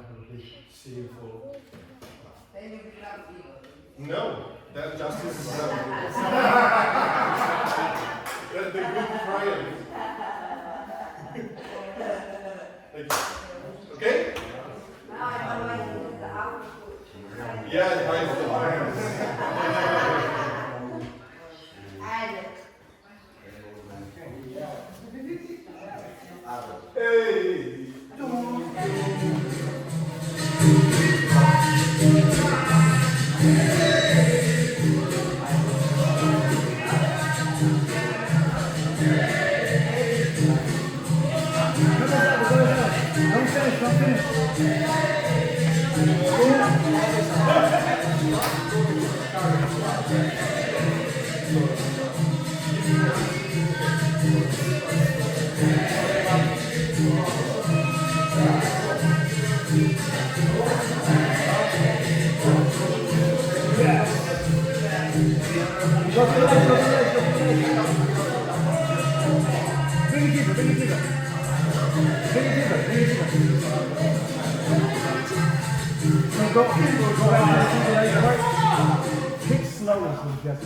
see him fall. No, that justice is that's the good prayer. Okay? Yeah, it hides the lines. Hey! Kick slowly, so just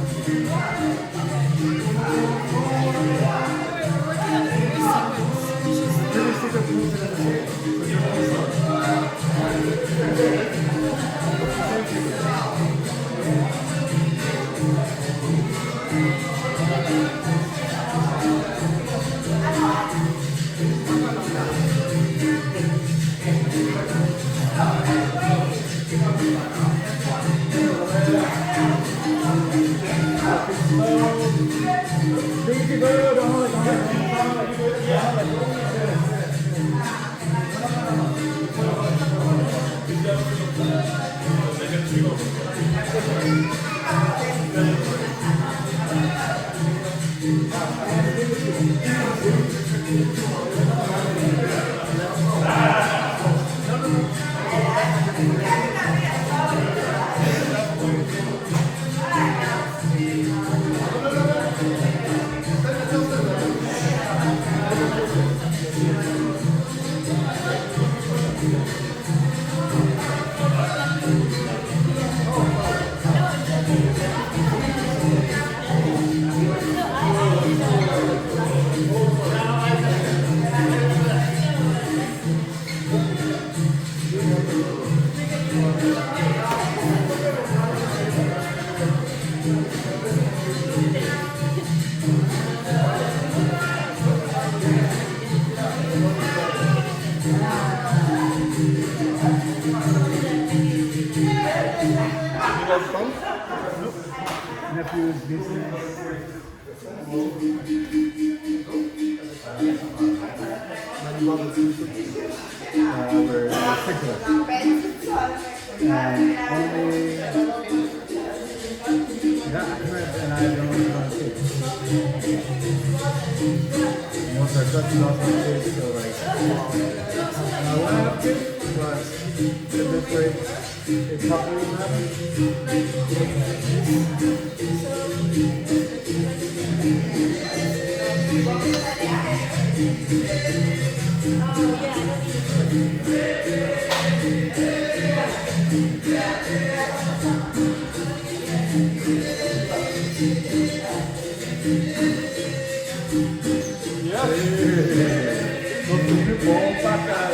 Nephew's business. We're secular. And only, and I don't want to say. Most are such lots of kids, so like, I want to have kids, but in this way, it's probably bom pra caramba.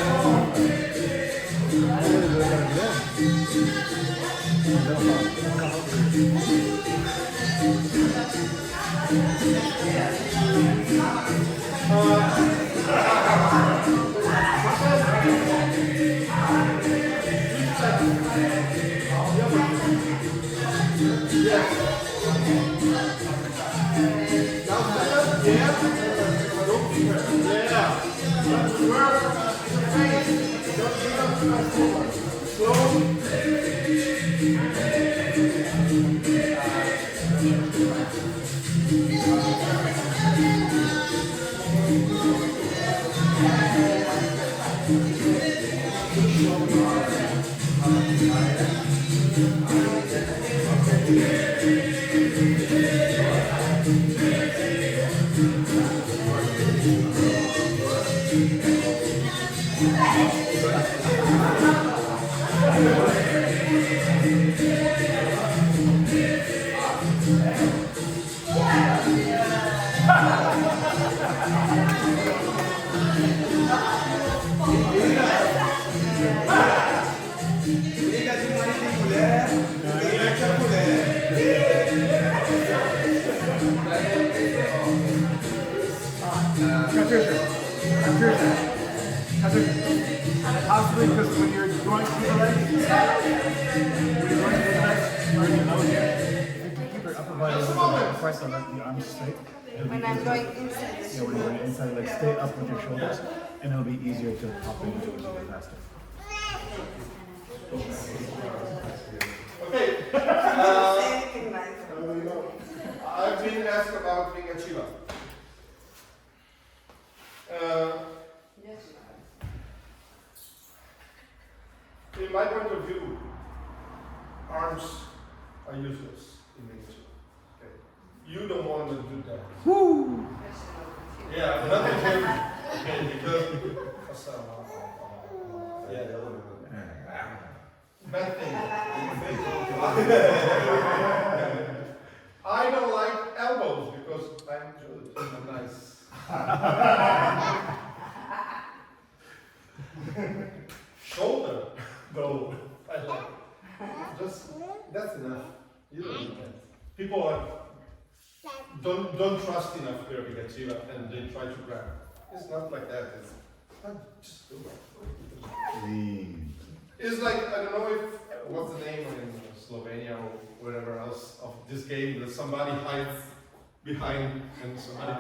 Possibly because when you're going through the legs, you're in the nose here. If you keep your upper body a little bit pressed on the arms straight. When I'm going inside the yeah, when you're going inside, like stay up with your shoulders, and it'll be easier to pop into it faster. Okay. I've been asked about being a Chiva. In my point of view, arms are useless in nature. Okay. You don't want to do that. Woo! Yeah, nothing heavy. Okay, because bad thing. I don't like elbows because I'm good. I'm nice. Shoulder, though, I like. Just that's enough. You don't need that. People are don't trust enough Chiva and they try to grab. It's not like that. It's just do it. It's like I don't know if what's the name in Slovenia or wherever else of this game that somebody hides behind and somebody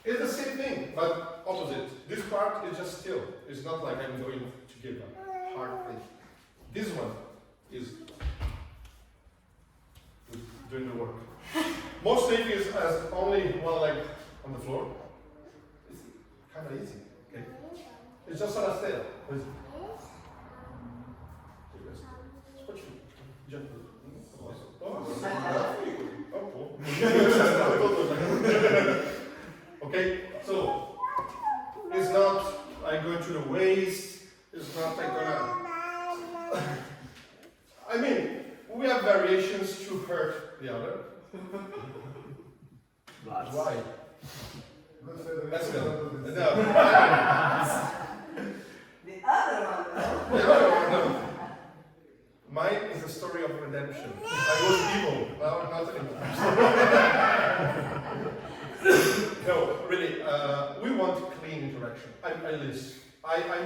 It's the same thing, but opposite. This part is just still. It's not like I'm going to give a hard thing. This one is doing the work. Most things has only one leg on the floor. It's kind of easy. Okay? It's just a step. Okay, so it's not like going to the waist, it's not like gonna. I mean, we have variations to hurt the other. Why? Let's go. No. The other one, though. The other one, no. Mine is a story of redemption. I was evil, now not anymore. No, really, we want clean interaction. I'm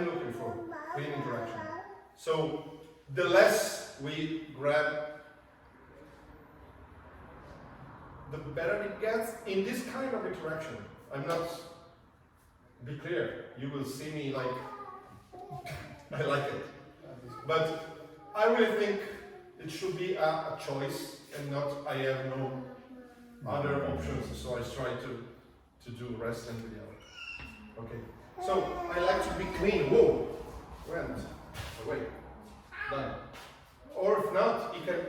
looking for clean interaction. So, the less we grab, the better it gets in this kind of interaction. I'm not, be clear, you will see me like, I like it. But I really think it should be a choice and not I have no other options, so I try to do wrestling with the other. Okay, so I like to be clean. Whoa, went away, done. Or if not, it can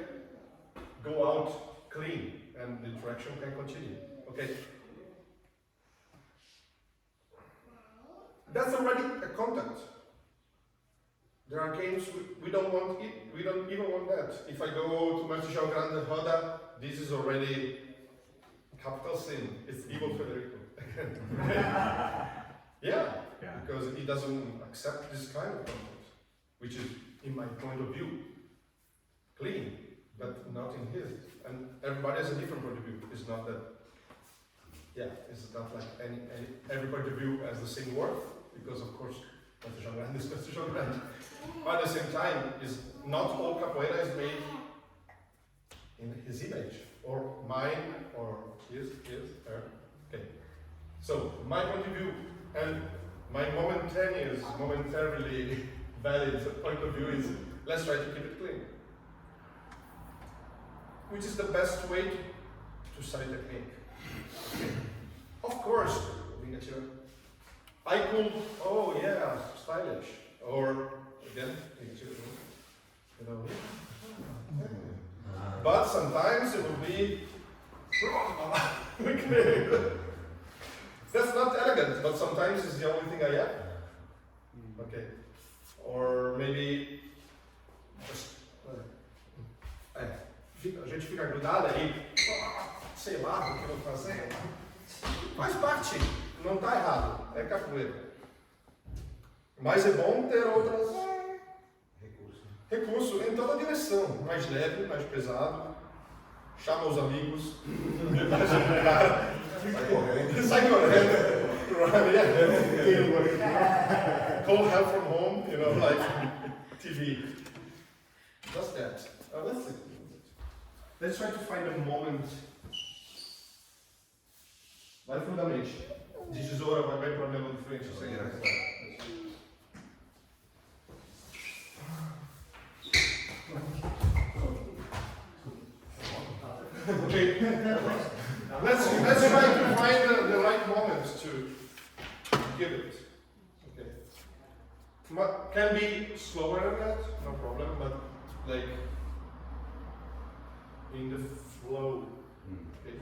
go out clean and the interaction can continue. Okay. That's already a contact. There are games we don't want it, we don't even want that. If I go to Mestre Grande Roda, this is already capital sin. It's evil Federico. Yeah, because he doesn't accept this kind of content, which is, in my point of view, clean, but not in his. And everybody has a different point of view. It's not that, yeah, it's not like every point of view has the same worth, because of course, Mestre Grande is Mestre Grande. But at the same time, is not all capoeira is made in his image, or mine, or his, her. Okay. So, my point of view, and my momentarily valid point of view is, let's try to keep it clean. Which is the best way to study technique. Okay. Of course, I could, oh yeah, stylish, or again, you know. But sometimes it will be, that's not elegant, but sometimes it's the only thing I have. Okay. Or maybe, just, a gente fica grudada aí, sei lá o que eu vou fazer. Faz parte, não está errado, é capoeira. Mas é bom ter outras recursos em toda a direção, mais leve, mais pesado. Chama os amigos, sai correndo, call help from home, you know, like TV. Just that. Let's try to find a moment. Vai fundamente. De tesoura vai bem para o meu de frente, sem graça. Okay. Let's try to find the right moment to give it. Okay. Can be slower than that, no problem, but like in the flow. Okay.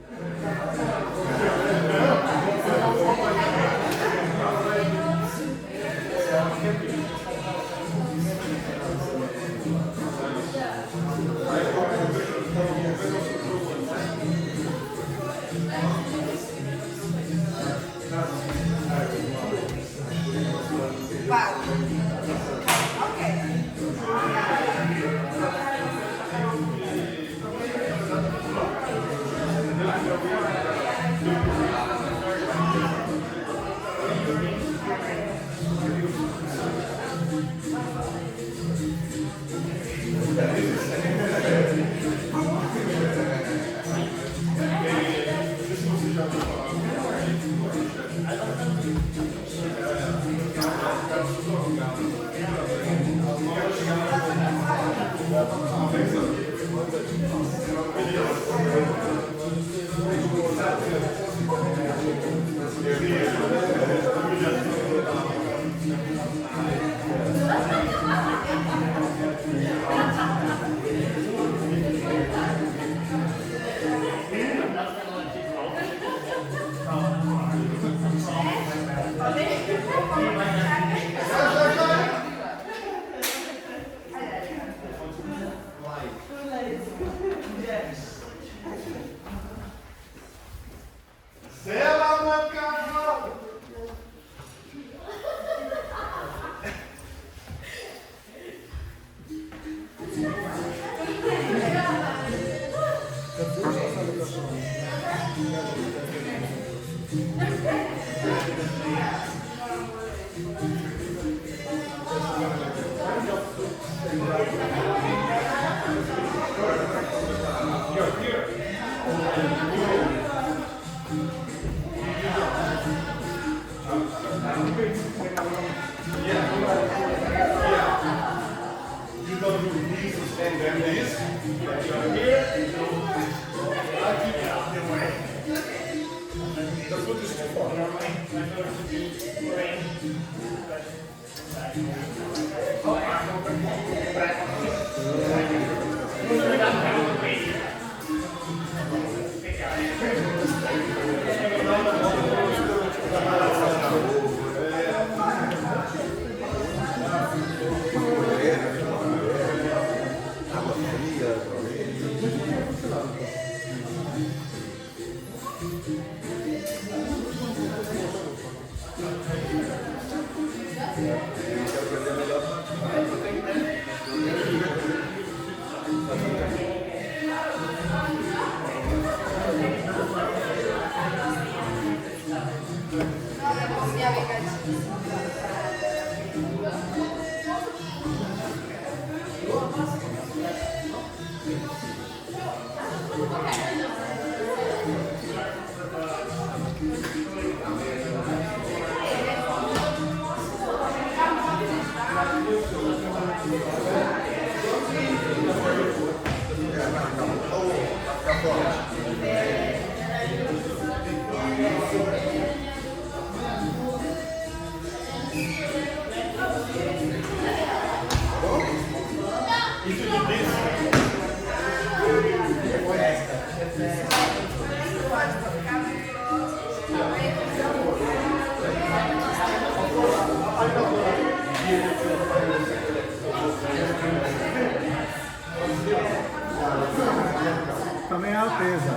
Também é a alteza.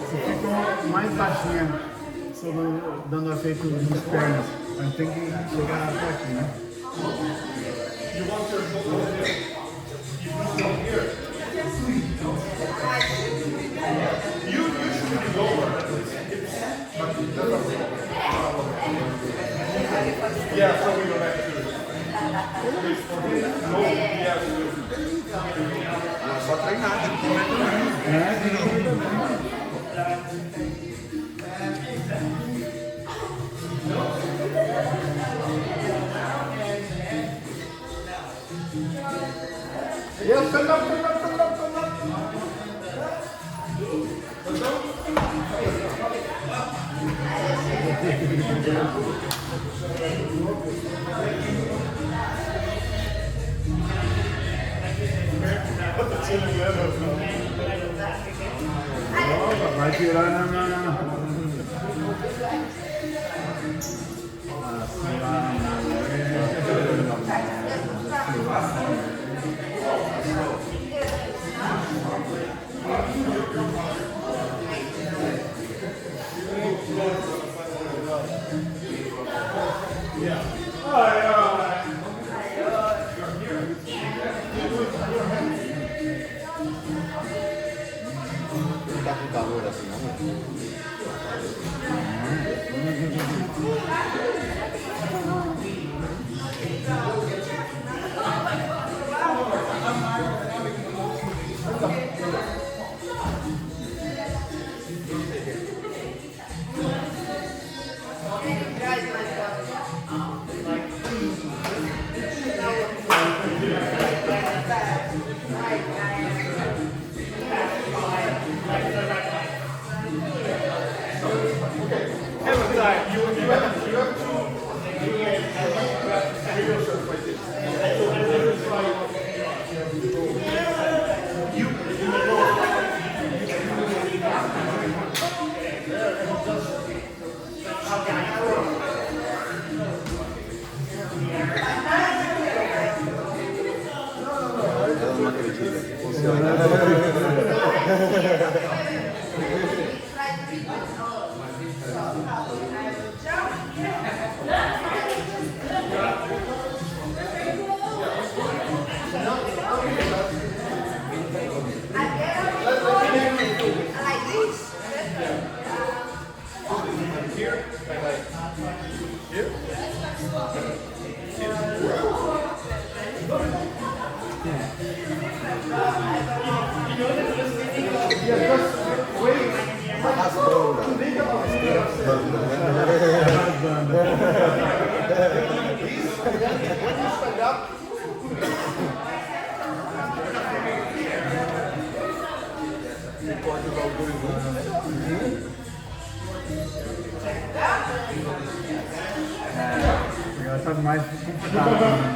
Você ficou mais baixinha, dando efeito nos pernas. A gente tem que chegar até aqui, né? You want your shoulder here? You put them here. You should be lower. Yeah, so we don't have to. No, yeah, Só treinar, tem que comer também. Vai tirar na... Não tá com calor assim, não? Das hat meistens komfortabel.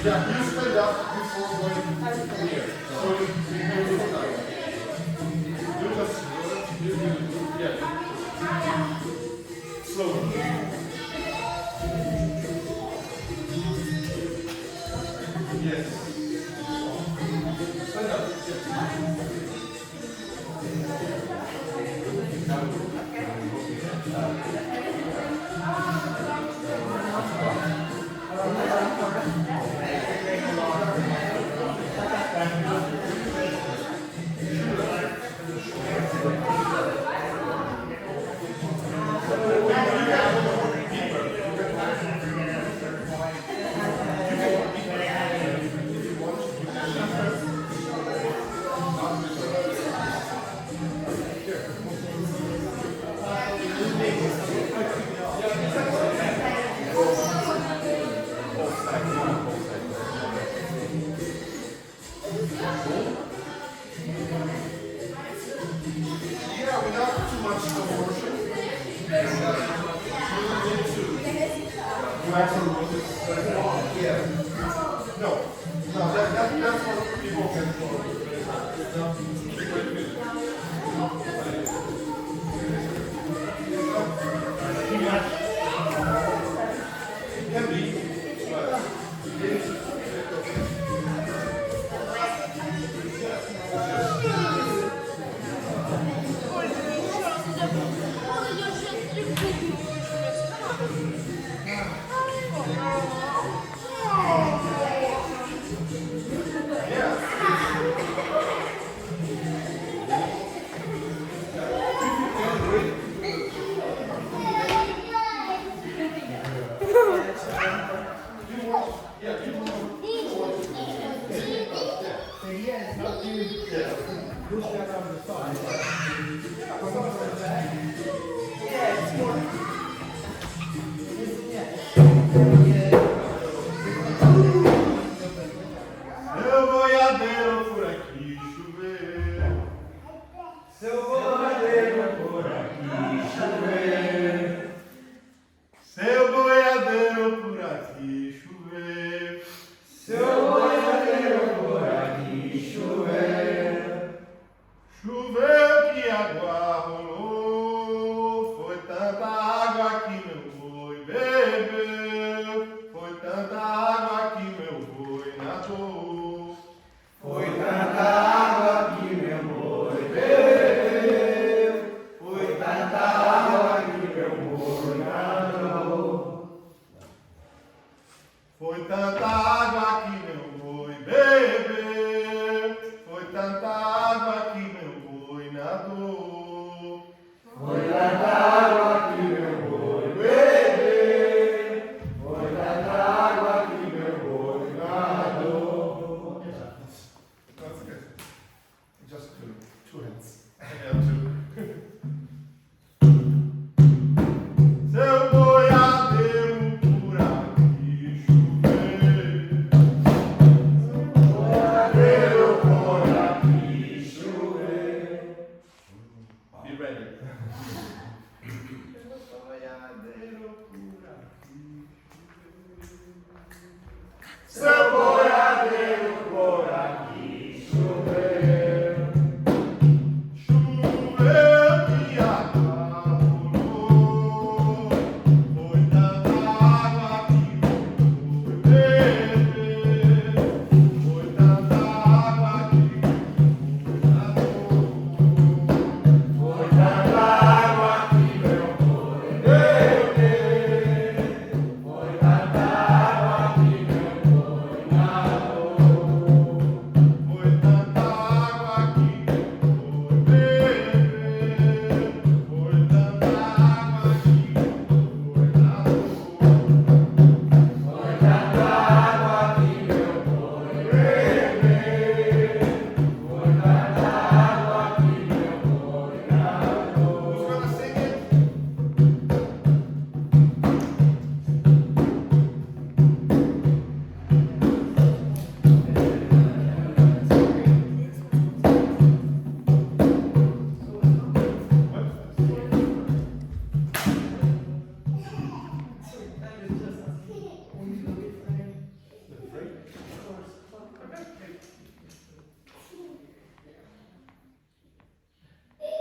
Yeah, you stand up before going here. So you just, yeah. Slowly. Yes. Stand up. Foi tanta água que meu boi bebeu, foi tanta água que meu boi nadou. Foi tanta água que meu boi bebeu, foi tanta água que meu boi nadou. That's good. Just two hands. Yeah, two. Seu boiadeiro por aqui chover. Boiadeiro por aqui chover. Be ready. Seu boiadeiro por aqui chover. Seu boiadeiro por aqui chover. Choveu que água rolou, foi tanta água que meu boi bebeu, foi tanta água que meu boi nadou. Foi tanta água que meu boi bebeu, foi tanta água que meu boi nadou. Foi tanta água que meu boi bebeu, foi tanta água que meu boi nadou. Foi tanta água que meu boi bebeu, foi tanta água que meu boi nadou. Who's gonna sing it?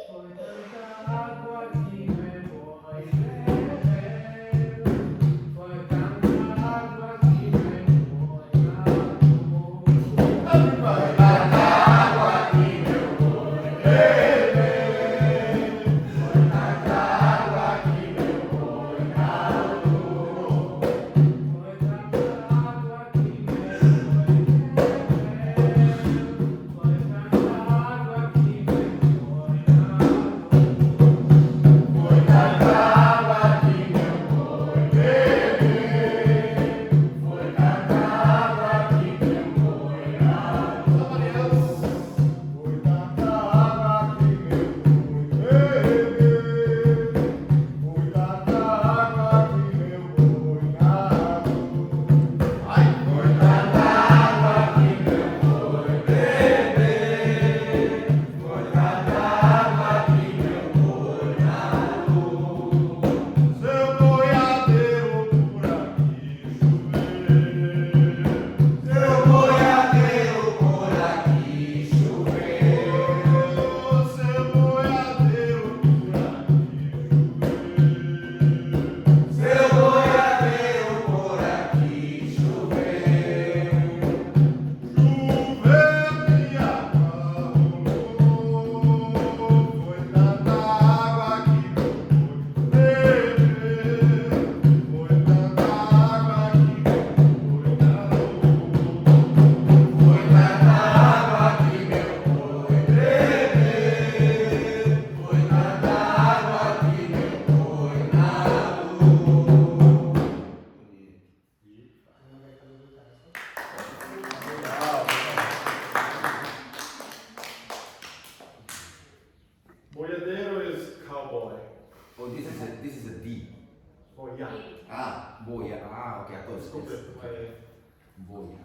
Foi tanta água que meu boi bebeu, foi tanta água que meu boi nadou. Foi tanta água que meu boi bebeu, foi tanta água que meu boi nadou. Foi tanta água que meu boi bebeu, foi tanta água que meu boi nadou. Foi tanta água que meu boi bebeu, foi tanta água que meu boi nadou. Somebody else. Foi tanta água que meu boi bebeu, foi tanta água que meu boi nadou. Ai, Foi tanta água que meu boi bebeu, foi tanta água que meu boi nadou. seu boiadeiro por aqui chover. Seu boiadeiro por aqui choveu, Seu boiadeiro por aqui chover. seu boiadeiro por aqui choveu. Choveu que água rolou, foi tanta água que meu boi bebeu, foi tanta água que meu boi nadou. Foi tanta água que meu boi bebeu, foi tanta água que meu boi nadou. Boiadeiro is cowboy. Oh, this is a D. Boia. Ah, boya. Ah, okay. I thought it's Desculpe, boya.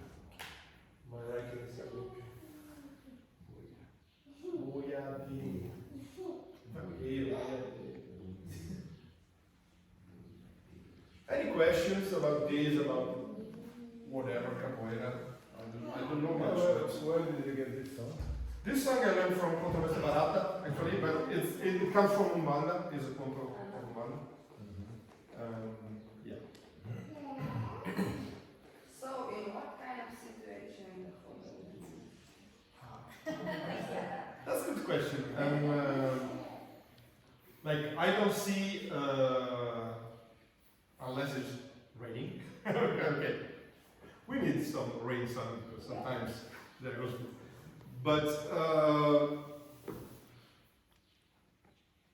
my writing is a bit. Boiadeiro. Any questions about this, about whatever capoeira? I don't know much. Where did you get this song? This song I learned from Controversia Barata, actually, but it comes from Umbanda, it's a conto of Umbanda. Yeah. So, in what kind of situation That's a good question. Like, I don't see, unless it's raining. Okay. some rain sometimes there goes. But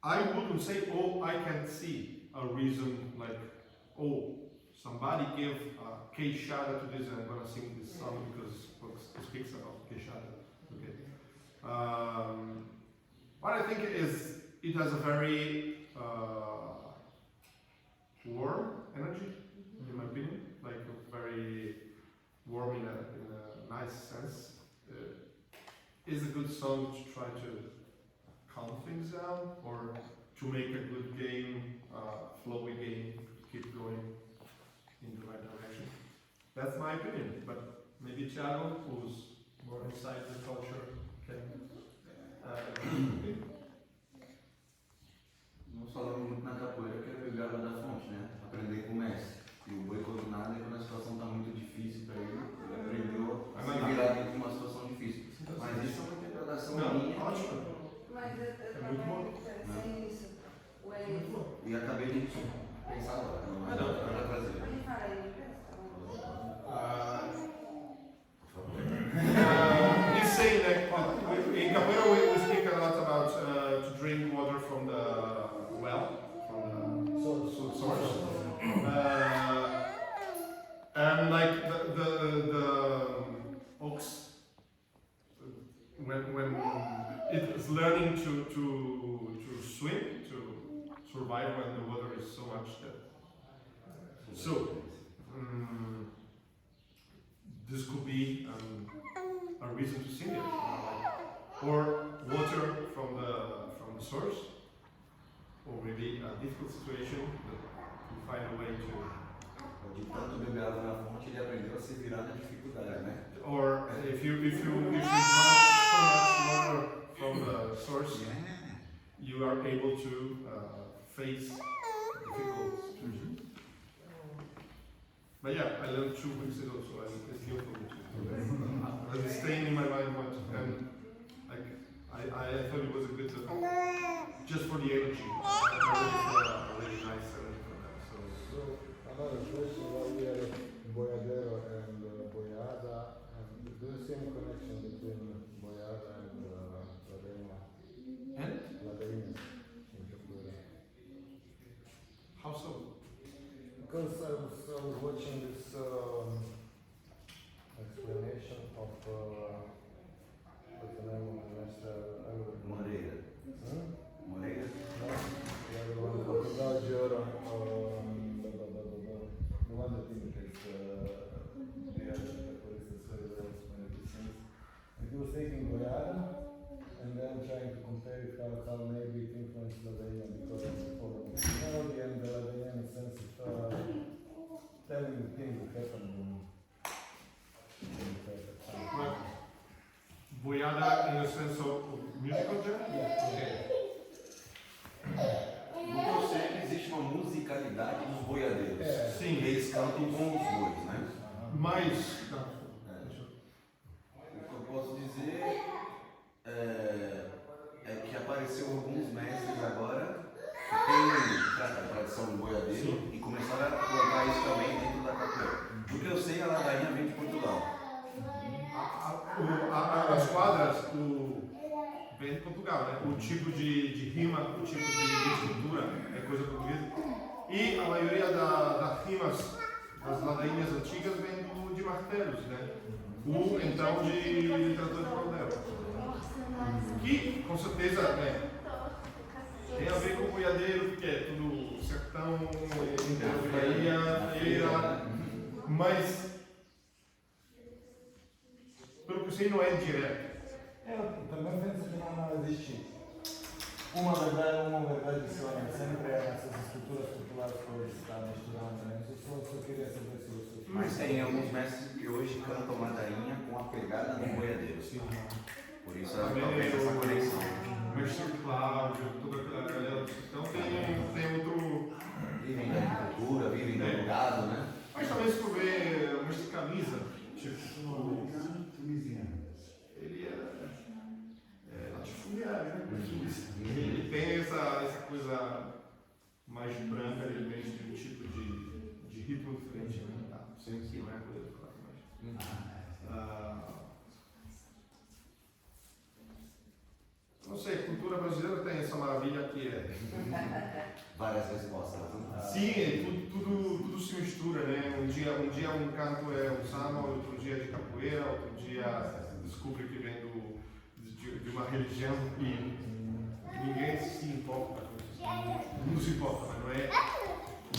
I wouldn't say, oh, I can see a reason like, oh, somebody gave queixada to this and I'm gonna sing this song because it speaks about queixada. Okay. What I think is it has a very warm energy, in my opinion, like a very warm in a nice sense. Is a good song to try to calm things down or to make a good game, flowy game, keep going in the right direction. That's my opinion, but maybe Thiago, who's more inside the culture, can. Nós falamos muito na capoeira que é beber água da fonte, né? Aprender com o mestre. E o boi quando nada, quando a situação está muito difícil para ele, ele aprendeu a se virar dentro de uma situação difícil. Mas isso é uma interpretação minha. Ótimo. Mas É muito bom. sem isso. E acabei de pensar agora. Para trazer. Pode falar em inglês? He's saying that in capoeira we speak a lot about to drink water from the well, from the source. And like the ox, when it is learning to swim, to survive when the water is so much that. So this could be a reason to sing it, or water from the source, or maybe a difficult situation that you find a way to. De tanto beber água na fonte, ele aprendeu a se virar na dificuldade, né? Or if you drink so much water from the source, you are able to face difficult situations. But yeah, I learned 2 weeks ago, so it's new for me too. It's staying in my mind much, and I thought it was a good just for the energy. A really nice energy for that. So another question: while we are boiadeiro and boiada, do you see any connection between boiada and ladainha? And Ladainhas in capoeira. how so? Because I was watching this explanation of what's the name of the master? Moreira. Moreira? No, the other one, Portugal de Ouro. The one that imitates the other capoeiristas very well when it sings. And he was taking boiada and then trying to compare it how maybe it influenced ladainha because of the form of the melody and the ladainha in a sense of telling the things that happened in the perfect time. Boiada in the sense of musical genre? Yeah. Okay. No que eu sei que existe uma musicalidade dos boiadeiros. Sim. Eles cantam com os bois, né? Mas. O que eu posso dizer é que apareceu alguns mestres agora que têm a tradição do boiadeiro e começaram a colocar isso também dentro da capoeira. Do que eu sei, a ladainha vem de Portugal. As quadras vem de Portugal, né? O tipo de rima, o tipo de estrutura é coisa portuguesa. E a maioria das rimas das ladainhas antigas vem de martelos, né? Ou então de literatura de cordel. Que, com certeza, né, tem a ver com o boiadeiro, porque é tudo sertão, Bahia, feira, mas pelo que eu sei não é direto. Eu também penso que não existe uma verdade só, né? Sempre essas estruturas populares que hoje estão misturando, né? Eu só queria saber se você... Mas tem alguns mestres que hoje cantam ladainha com a pegada do boiadeiro. Por isso talvez essa conexão. Mestre Cláudio, toda aquela galera. Então tem outro. Vivem da agricultura, vivem do gado, né? Mas talvez por ver o mestre Camisa, tipo. Ele é latifundiário, né? Ele tem essa coisa mais branca, ele vem de um tipo de ritmo diferente, né? Sim, não é coisa do claro, mas. maravilha que é. Várias respostas. Sim, tudo se mistura, né? Um dia um canto é o samba, outro dia é de capoeira, outro dia descobre que vem de uma religião e ninguém se importa com isso. Não se importa, mas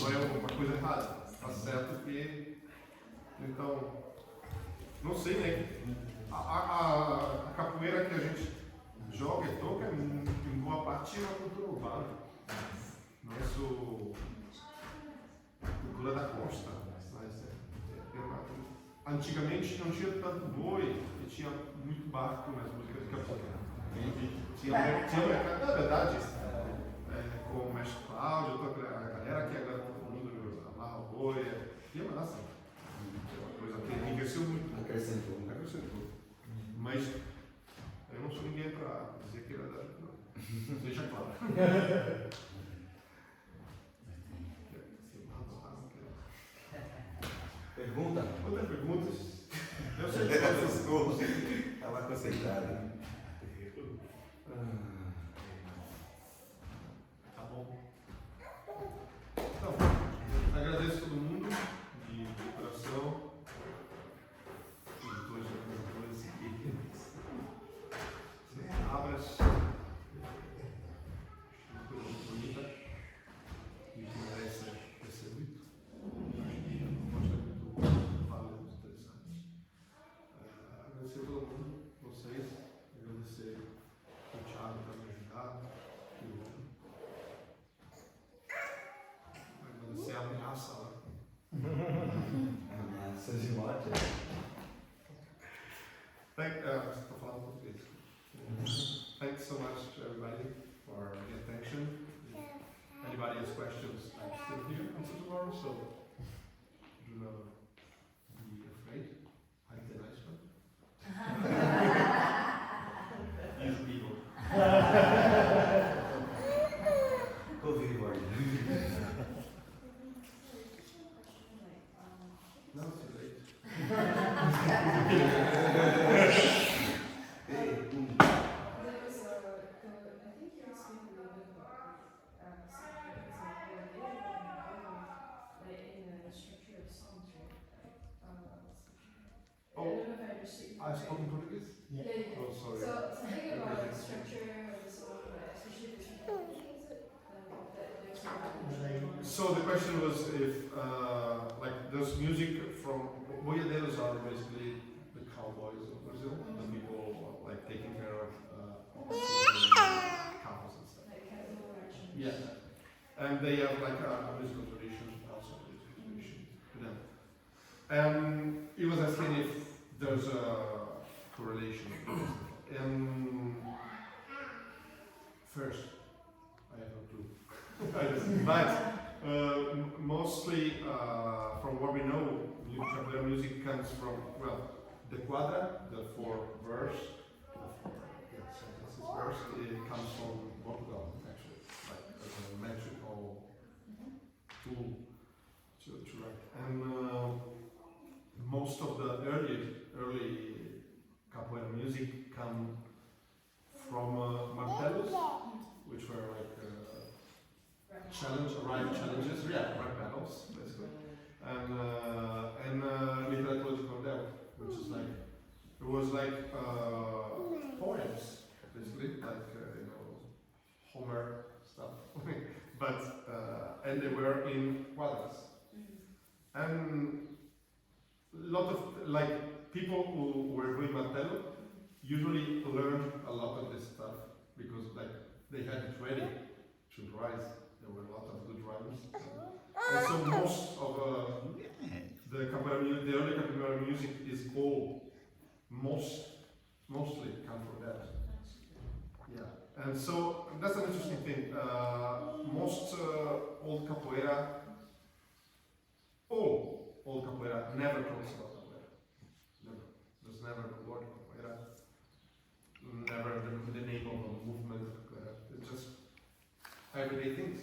não é uma coisa errada. Tá certo que... Então, não sei, né? A capoeira que a gente joga e toca, em boa parte, é uma cultura urbana. Não é só cultura da costa. Antigamente não tinha tanto boi e tinha muito barco nas músicas de capoeira. Tinha mercado, na verdade, com o Mestre Federico, a galera que agora todo mundo amarra o boi. E é massa. É uma coisa que enriqueceu muito. Acrescentou. Mas eu não sou ninguém para dizer que é verdade, não. Deixa claro. Pergunta? Outras perguntas? Eu sei que essas coisas. Estava concentrado. Tá bom. Então, agradeço todo mundo de coração. Palavras, uma coisa muito bonita e que merece ser muito. Mostra muito valor, muito interessante. Agradecer a todo mundo, vocês, agradecer o Thiago por me ajudar, agradecer a ameaça lá. Ameaça de morte. Estou falando português. Thanks so much to everybody for the attention. If anybody has questions, I'm still here until tomorrow, so do not be afraid. I'm the nice one. He's evil. No, it's too late. I spoke in Portuguese? Yeah. Oh, sorry. So think about structure of the song, especially the So the question was if, like, there's music from boiadeiros are basically the cowboys of Brazil, the people like taking care of cows and stuff. Yeah, and they have like a musical tradition, also a musical tradition to them. He was asking if there's a correlation. First, I have no clue. But mostly from what we know, capoeira music comes from, well, the quadra, the four verse, sentences verse, it comes from Portugal, actually, like a metrical tool to write. And most of the early capoeira music come from martelos, which were like rhyme challenges, rap battles, basically, and literatura de cordel, which is like, it was like poems, basically, like Homer stuff, but and they were in quadras, and a lot of like people who were doing martelo usually learned a lot of this stuff because like they had it ready to improvise. There were a lot of good rhymes. And so most of the early capoeira music is all mostly come from that. Yeah, and so that's an interesting thing. Most old capoeira never talks about capoeira. Never. There's never the word capoeira. Never the name of a movement of capoeira. It's just everyday things.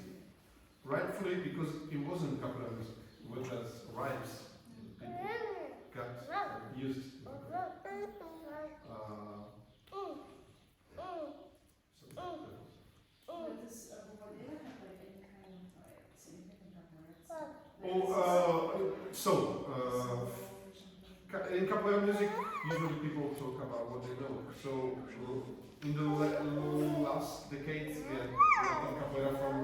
Rightfully, because it wasn't capoeira music. It was just rhymes. People got used. This capoeira music, usually people talk about what they know. So in the last decades, we had capoeira from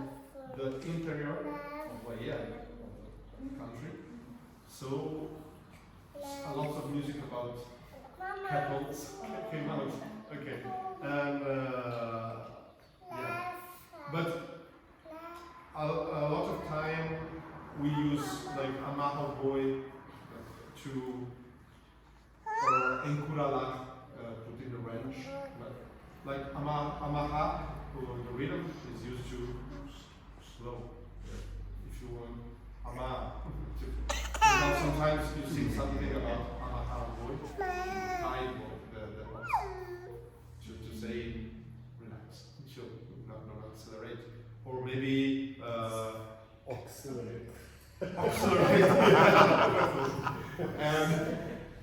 the interior of Bahia, of the country. So a lot of music about couples came out. Okay, and yeah, but a lot of time we use like amarra boy to or encurralar, put in the range. Like amarra, the rhythm is used to slow. If you want amarra. Sometimes you see something about amarra boy, tie boy, the box, to say relax, chill, not accelerate. Or maybe Accelerate.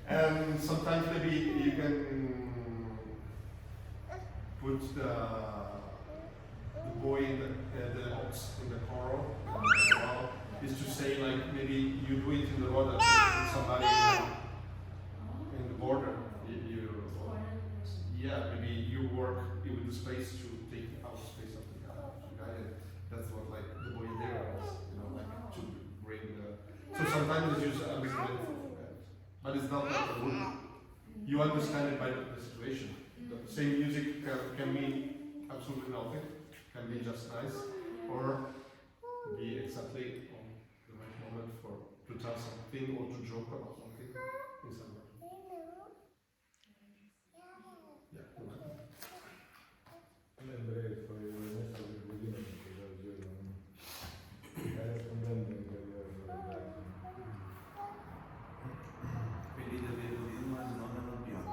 and sometimes maybe you can put the boy in the ox in the choral. Is to say like maybe you do it in the road with somebody in the border. Yeah, maybe you work with the space to take out space of the guy. And that's what like the boy there is, like to bring the. So sometimes it's used as for that, but it's not like a rule. You understand it by the situation. The same music can be absolutely nothing, can be just nice, or be exactly on the right moment to tell something or to joke about something in some way. Yeah. Andrea, for your Mestre Federico, Feliz de haver ouvido, mas o nome é lampião.